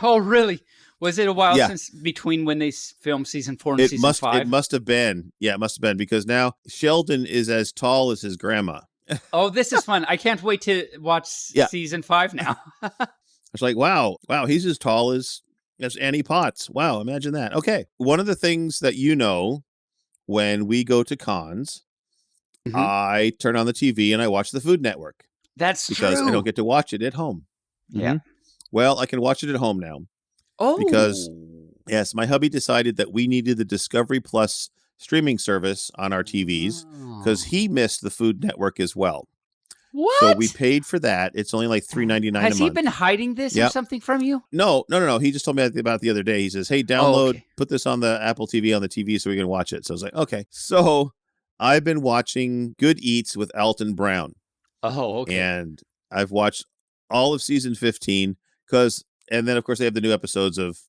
Oh, really? Was it a while since between when they filmed season 4 and season 5? It must have been. Yeah, it must have been because now Sheldon is as tall as his grandma. Oh, this is fun. I can't wait to watch season 5 now. It's like, wow, he's as tall as Annie Potts. Wow, imagine that. Okay. One of the things that when we go to cons, I turn on the TV and I watch the Food Network. That's because true. I don't get to watch it at home. Yeah. Well, I can watch it at home now. Oh. Because, yes, my hubby decided that we needed the Discovery Plus streaming service on our TVs because he missed the Food Network as well. What? So we paid for that. It's only like $3.99 a month. Has he been hiding this or something from you? No. He just told me about it the other day. He says, "Hey, download, put this on the Apple TV on the TV so we can watch it." So I was like, okay. So I've been watching Good Eats with Alton Brown. Oh, okay. And I've watched all of season 15 and then, of course, they have the new episodes of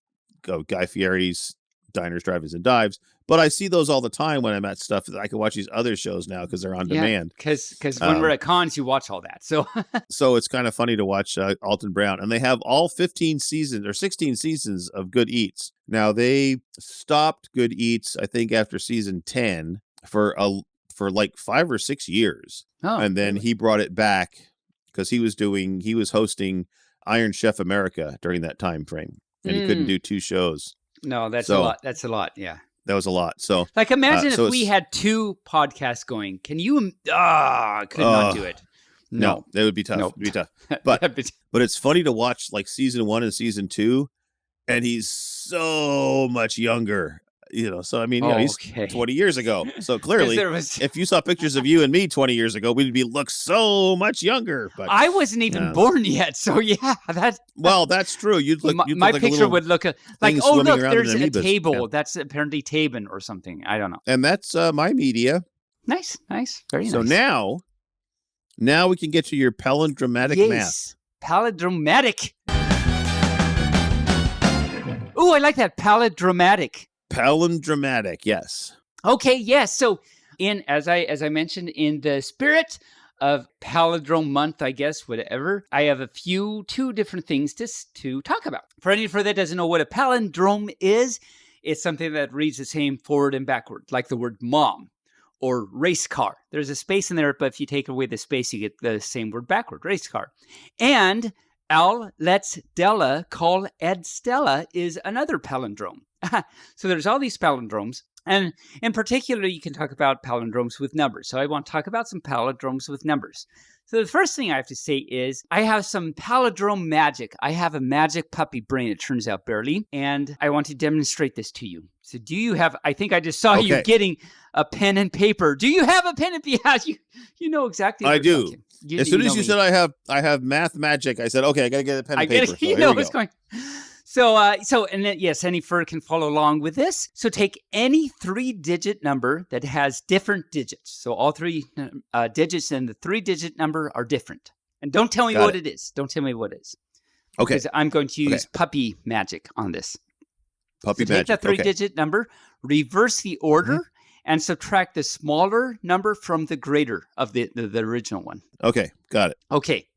Guy Fieri's Diners, Drive-Ins, and Dives. But I see those all the time when I'm at stuff. I can watch these other shows now because they're on demand. Because when we're at cons, you watch all that. So so it's kind of funny to watch Alton Brown. And they have all 15 seasons or 16 seasons of Good Eats. Now, they stopped Good Eats, I think, after season 10 for like 5 or 6 years. Oh, and then he brought it back because he was hosting Iron Chef America during that time frame, and he couldn't do 2 shows. No, that's a lot. That's a lot. Yeah, that was a lot. So, imagine if we had 2 podcasts going. Can you? Could not do it. No, it would be tough. Nope. It'd be tough. But it's funny to watch like season 1 and season 2, and he's so much younger. So I mean, he's 20 years ago. So clearly, if you saw pictures of you and me 20 years ago, we'd look so much younger. But I wasn't even born yet. So yeah, that's true. You'd look. My like picture would look like, oh look, there's a table. Yeah. That's apparently Taebyn or something. I don't know. And that's my media. Nice, very nice. So now we can get to your palindromatic math. Palindromatic. Ooh, I like that palindromatic. Palindromatic, yes. Okay, yes. So, as I mentioned, in the spirit of Palindrome Month, I guess, whatever, I have 2 different things to talk about. For anyone that doesn't know what a palindrome is, it's something that reads the same forward and backward, like the word mom or race car. There's a space in there, but if you take away the space, you get the same word backward, race car. And Al Let's Della Call Ed Stella is another palindrome. So there's all these palindromes. And in particular, you can talk about palindromes with numbers. So I want to talk about some palindromes with numbers. So the first thing I have to say is I have some palindrome magic. I have a magic puppy brain, it turns out, barely. And I want to demonstrate this to you. So do you have, I think I just saw you getting a pen and paper. Do you have a pen and paper? Yeah, you know exactly what I do. As soon as you said I have math magic, I said, okay, I got to get a pen and paper. You know what's going. So, and then, yes, any fur can follow along with this. So take any 3-digit number that has different digits. So all 3 digits in the 3-digit number are different. And don't tell me what it is. Don't tell me what it is. Okay. Because I'm going to use puppy magic on this. Puppy magic. Take that 3-digit number, reverse the order, and subtract the smaller number from the greater of the original one. Okay, got it. Okay.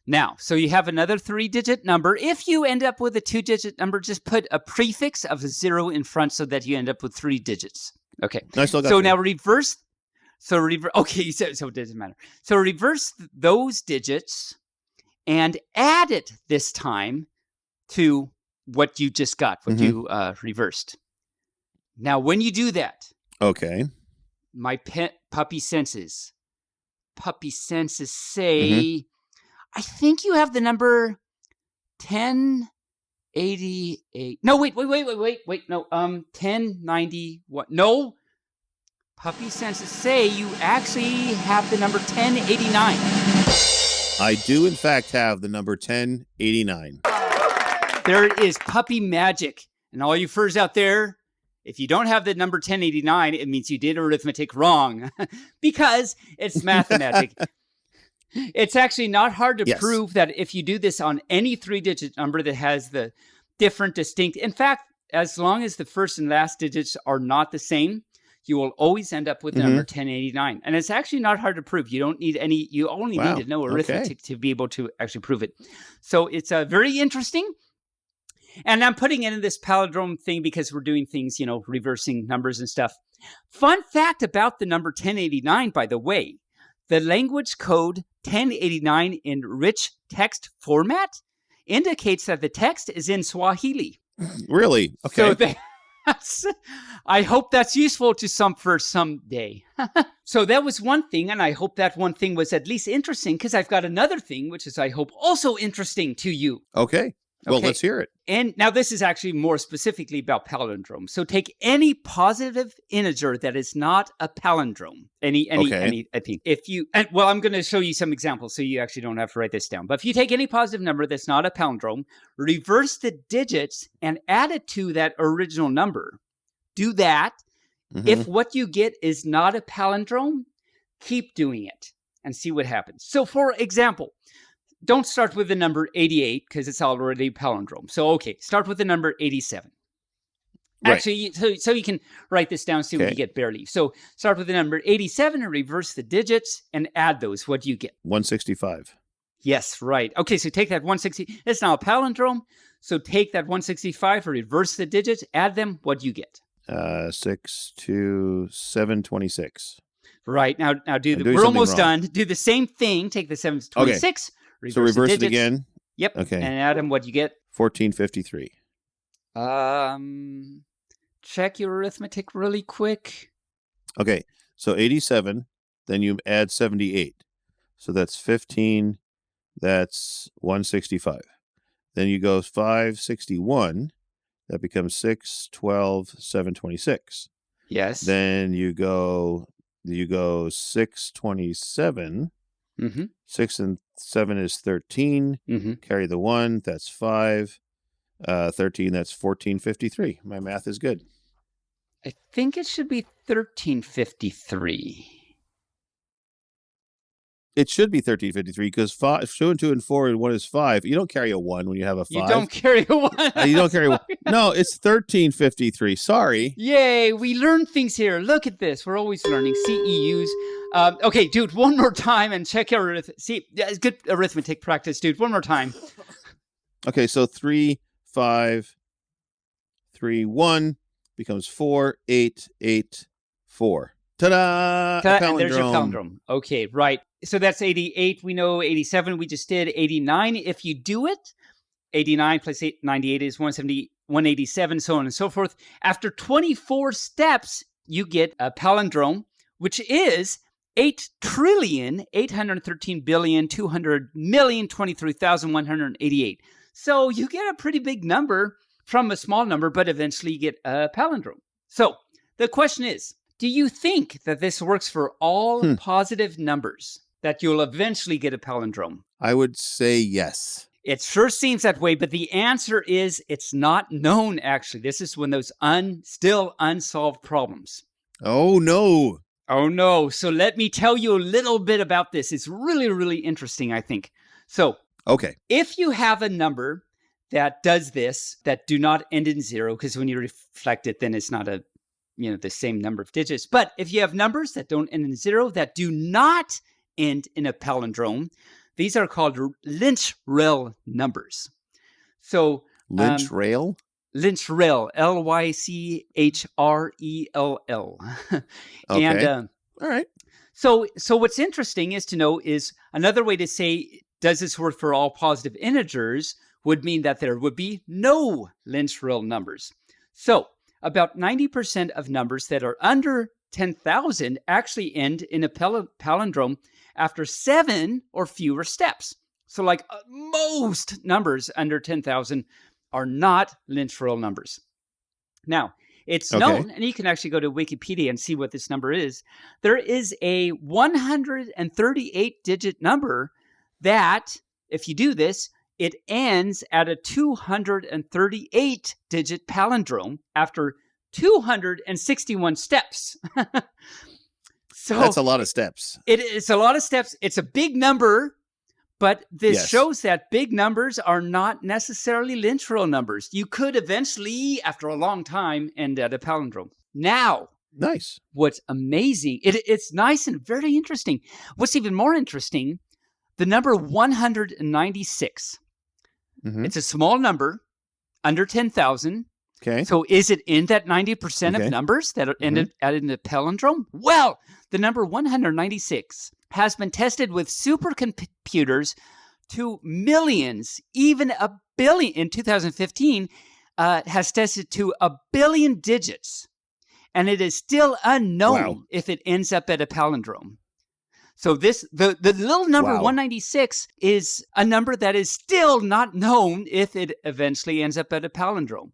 Now, so you have another 3-digit number. If you end up with a 2-digit number, just put a prefix of a 0 in front so that you end up with 3 digits. Okay. I still got so now reverse. Okay, so it doesn't matter. So reverse those digits and add it this time to what you just got, what you reversed. Now, when you do that, my puppy senses say. I think you have the number 1088. No, wait. No, 1091. No. Puppy senses say you actually have the number 1089. I do, in fact, have the number 1089. There is puppy magic. And all you furs out there, if you don't have the number 1089, it means you did arithmetic wrong because it's math magic. It's actually not hard to prove that if you do this on any 3-digit number that has the different distinct, in fact, as long as the first and last digits are not the same, you will always end up with the number 1089. And it's actually not hard to prove. You don't need any, you only need to know arithmetic to be able to actually prove it. So it's very interesting. And I'm putting it in this palindrome thing because we're doing things, reversing numbers and stuff. Fun fact about the number 1089, by the way, the language code 1089 in rich text format indicates that the text is in Swahili. Really? Okay. So I hope that's useful to some for someday. So that was one thing, and I hope that one thing was at least interesting because I've got another thing, which is, I hope, also interesting to you. Okay. Well, let's hear it. And now this is actually more specifically about palindromes. So take any positive integer that is not a palindrome. Any I think. If you, I'm going to show you some examples so you actually don't have to write this down. But if you take any positive number that's not a palindrome, reverse the digits and add it to that original number. Do that. If what you get is not a palindrome, keep doing it and see what happens. So for example, don't start with the number 88 because it's already a palindrome. So, start with the number 87. Right. Actually, so you can write this down, see what you get barely. So start with the number 87 and reverse the digits and add those. What do you get? 165. Yes, right. Okay, so take that 160. It's now a palindrome. So take that 165, reverse the digits, add them. What do you get? 6 to 726. Right. Now we're almost done. Do the same thing. Take the 7 to 26. So reverse it again. Yep. Okay. And add them. What do you get? 1453. Check your arithmetic really quick. Okay. So 87, then you add 78. So that's 15. That's 165. Then you go 561. That becomes 6, 12, 726. Yes. Then you go 627. 6 and 7 is 13. Carry the 1. That's 5. 13. That's 1453. My math is good. I think it should be 1353. It should be 1353 because 2 and 2 and 4 and 1 is 5. You don't carry a 1 when you have a 5. You don't carry a 1. You don't carry a 1. No, it's 1353. Sorry. Yay, we learn things here. Look at this. We're always learning CEUs. Okay, dude, one more time and check your arithmetic. See, it's good arithmetic practice, dude. One more time. Okay, so 3, 5, 3, 1 becomes 4, 8, 8, 4. Ta-da! And there's your palindrome. Okay, right. So that's 88. We know 87 we just did. 89. If you do it, 89 plus 98 is 170, 187, so on and so forth. After 24 steps, you get a palindrome, which is 8,813,200,000,23,188. So you get a pretty big number from a small number, but eventually you get a palindrome. So the question is, do you think that this works for all positive numbers, that you'll eventually get a palindrome? I would say yes. It sure seems that way, but the answer is it's not known, actually. This is one of those still unsolved problems. Oh, no. Oh, no. So let me tell you a little bit about this. It's really, really interesting, I think. So, okay, if you have a number that does this, that do not end in 0, because when you reflect it, then it's not the same number of digits. But if you have numbers that don't end in 0, that do not end in a palindrome, these are called Lynch-Rel numbers. So Lynch-Rel? Lynch-Rel, Lychrell. Okay. And all right. So what's interesting is to know is another way to say, does this work for all positive integers, would mean that there would be no Lynch-Rel numbers. So about 90% of numbers that are under 10,000 actually end in a palindrome after 7 or fewer steps. So like most numbers under 10,000 are not Lynch-Rel numbers. Now, it's known, and you can actually go to Wikipedia and see what this number is. There is a 138-digit number that, if you do this, it ends at a 238-digit palindrome after 261 steps. So that's a lot of steps. It's a lot of steps. It's a big number, but this shows that big numbers are not necessarily Lynch-Rel numbers. You could eventually, after a long time, end at a palindrome. Now, nice. What's amazing, it's nice and very interesting. What's even more interesting, the number 196. Mm-hmm. It's a small number, under 10,000. Okay. So is it in that 90% of numbers that are ended in the palindrome? Well, the number 196 has been tested with supercomputers to millions, even a billion. In 2015, has tested to a billion digits. And it is still unknown if it ends up at a palindrome. So the little number 196 is a number that is still not known if it eventually ends up at a palindrome.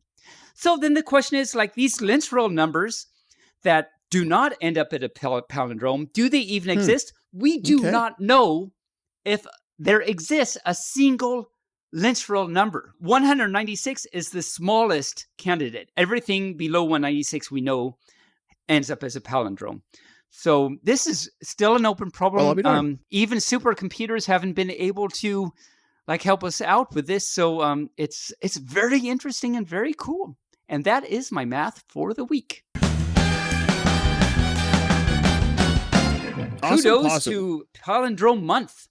So then the question is, like these Lynch-Rel numbers that do not end up at a palindrome, do they even exist? We do not know if there exists a single Lynch-Rel number. 196 is the smallest candidate. Everything below 196 we know ends up as a palindrome. So this is still an open problem. Even supercomputers haven't been able to help us out with this. So it's very interesting and very cool. And that is my math for the week. Kudos to Palindrome Month.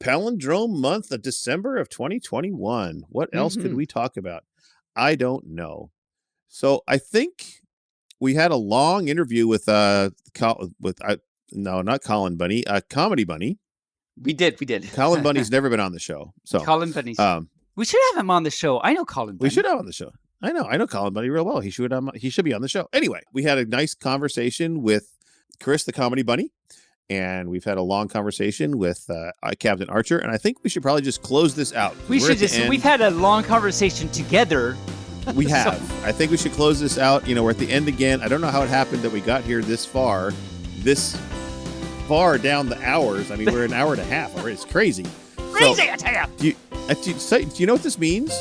Palindrome Month of December of 2021. What else could we talk about? I don't know. So I think we had a long interview with not Colin Bunny, Comedy Bunny. We did. Colin Bunny's never been on the show. So Colin Bunny's. We should have him on the show. I know Colin Bunny. We should have him on the show. I know Colin Bunny real well. He should be on the show. Anyway, we had a nice conversation with Chris, the Comedy Bunny, and we've had a long conversation with Captain Archer, and I think we should probably just close this out. We've had a long conversation together. We have. I think we should close this out. We're at the end again. I don't know how it happened that we got here this far down the hours. I mean, we're an hour and a half already. It's crazy. Crazy, I tell you. Do you know what this means?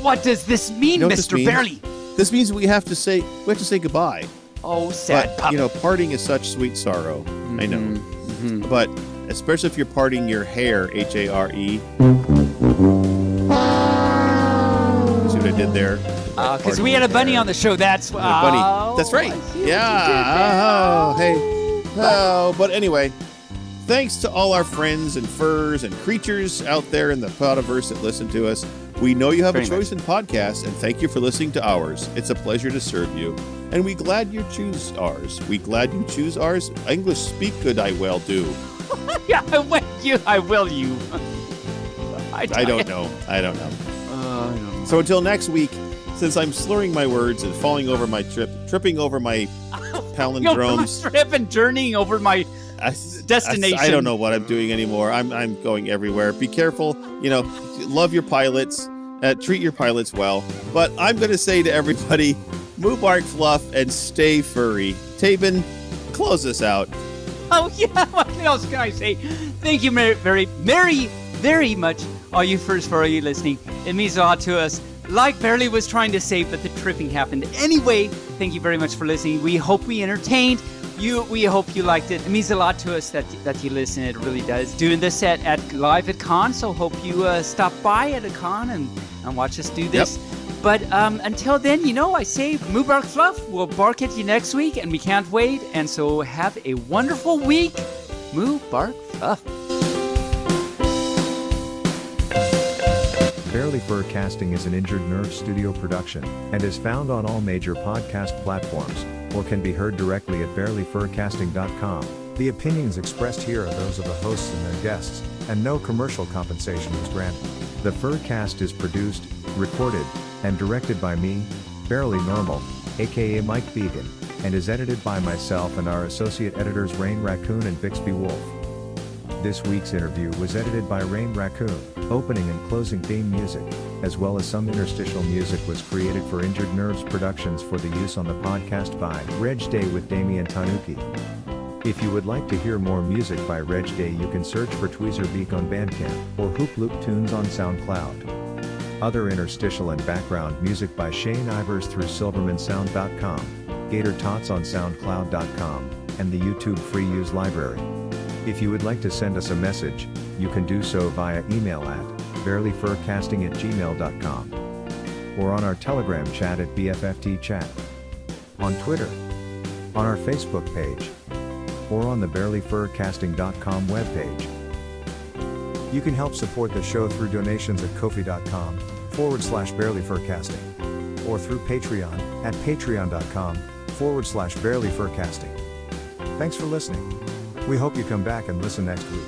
What does this mean, Mr. Barely? This means we have to say goodbye. Oh, sad pup. Parting is such sweet sorrow. I know. Mm-hmm. But especially if you're parting your hair, HARE. See what I did there? Because we had a bunny on the show. That's bunny. That's right. Yeah. Hey. Oh, but anyway, thanks to all our friends and furs and creatures out there in the Podiverse that listen to us. We know you have a choice in podcasts, and thank you for listening to ours. It's a pleasure to serve you, and we glad you choose ours. English speak good, I will do. Yeah, I will you. I don't know. So until next week, since I'm slurring my words and falling over my tripping over my palindromes, trip and journeying over my destination. I don't know what I'm doing anymore. I'm going everywhere. Be careful. Love your pilots. Treat your pilots well. But I'm going to say to everybody, Moobarkfluff and stay furry. Taebyn, close us out. Oh, yeah. What else can I say? Thank you very, very, very much, all you furs for all you listening. It means a lot to us. Like Barely was trying to say, but the tripping happened. Anyway, thank you very much for listening. We hope we entertained you. We hope you liked it. It means a lot to us that you listen. It really does. Doing this at live at con, so hope you stop by at a con and watch us do this. Yep. But until then, I say Moobarkfluff. We'll bark at you next week, and we can't wait. And so have a wonderful week. Moobarkfluff. Barely Furcasting is an Injured Nerve studio production and is found on all major podcast platforms or can be heard directly at barelyfurcasting.com. The opinions expressed here are those of the hosts and their guests, and no commercial compensation is granted. The Furcast is produced, recorded, and directed by me, Barely Normal, aka Mike Vegan, and is edited by myself and our associate editors Rain Raccoon and Bixby Wolf. This week's interview was edited by Rain Raccoon. Opening and closing theme music, as well as some interstitial music, was created for Injured Nerves Productions for the use on the podcast by Reg Day with Damian Tanuki. If you would like to hear more music by Reg Day, you can search for Tweezer Beak on Bandcamp or Hoop Loop Tunes on SoundCloud. Other interstitial and background music by Shane Ivers through SilvermanSound.com, Gator Tots on SoundCloud.com, and the YouTube Free Use Library. If you would like to send us a message, you can do so via email at barelyfurcasting@gmail.com or on our Telegram chat at BFFTchat, on Twitter, on our Facebook page, or on the barelyfurcasting.com webpage. You can help support the show through donations at kofi.com/barelyfurcasting or through Patreon at patreon.com/barelyfurcasting. Thanks for listening. We hope you come back and listen next week.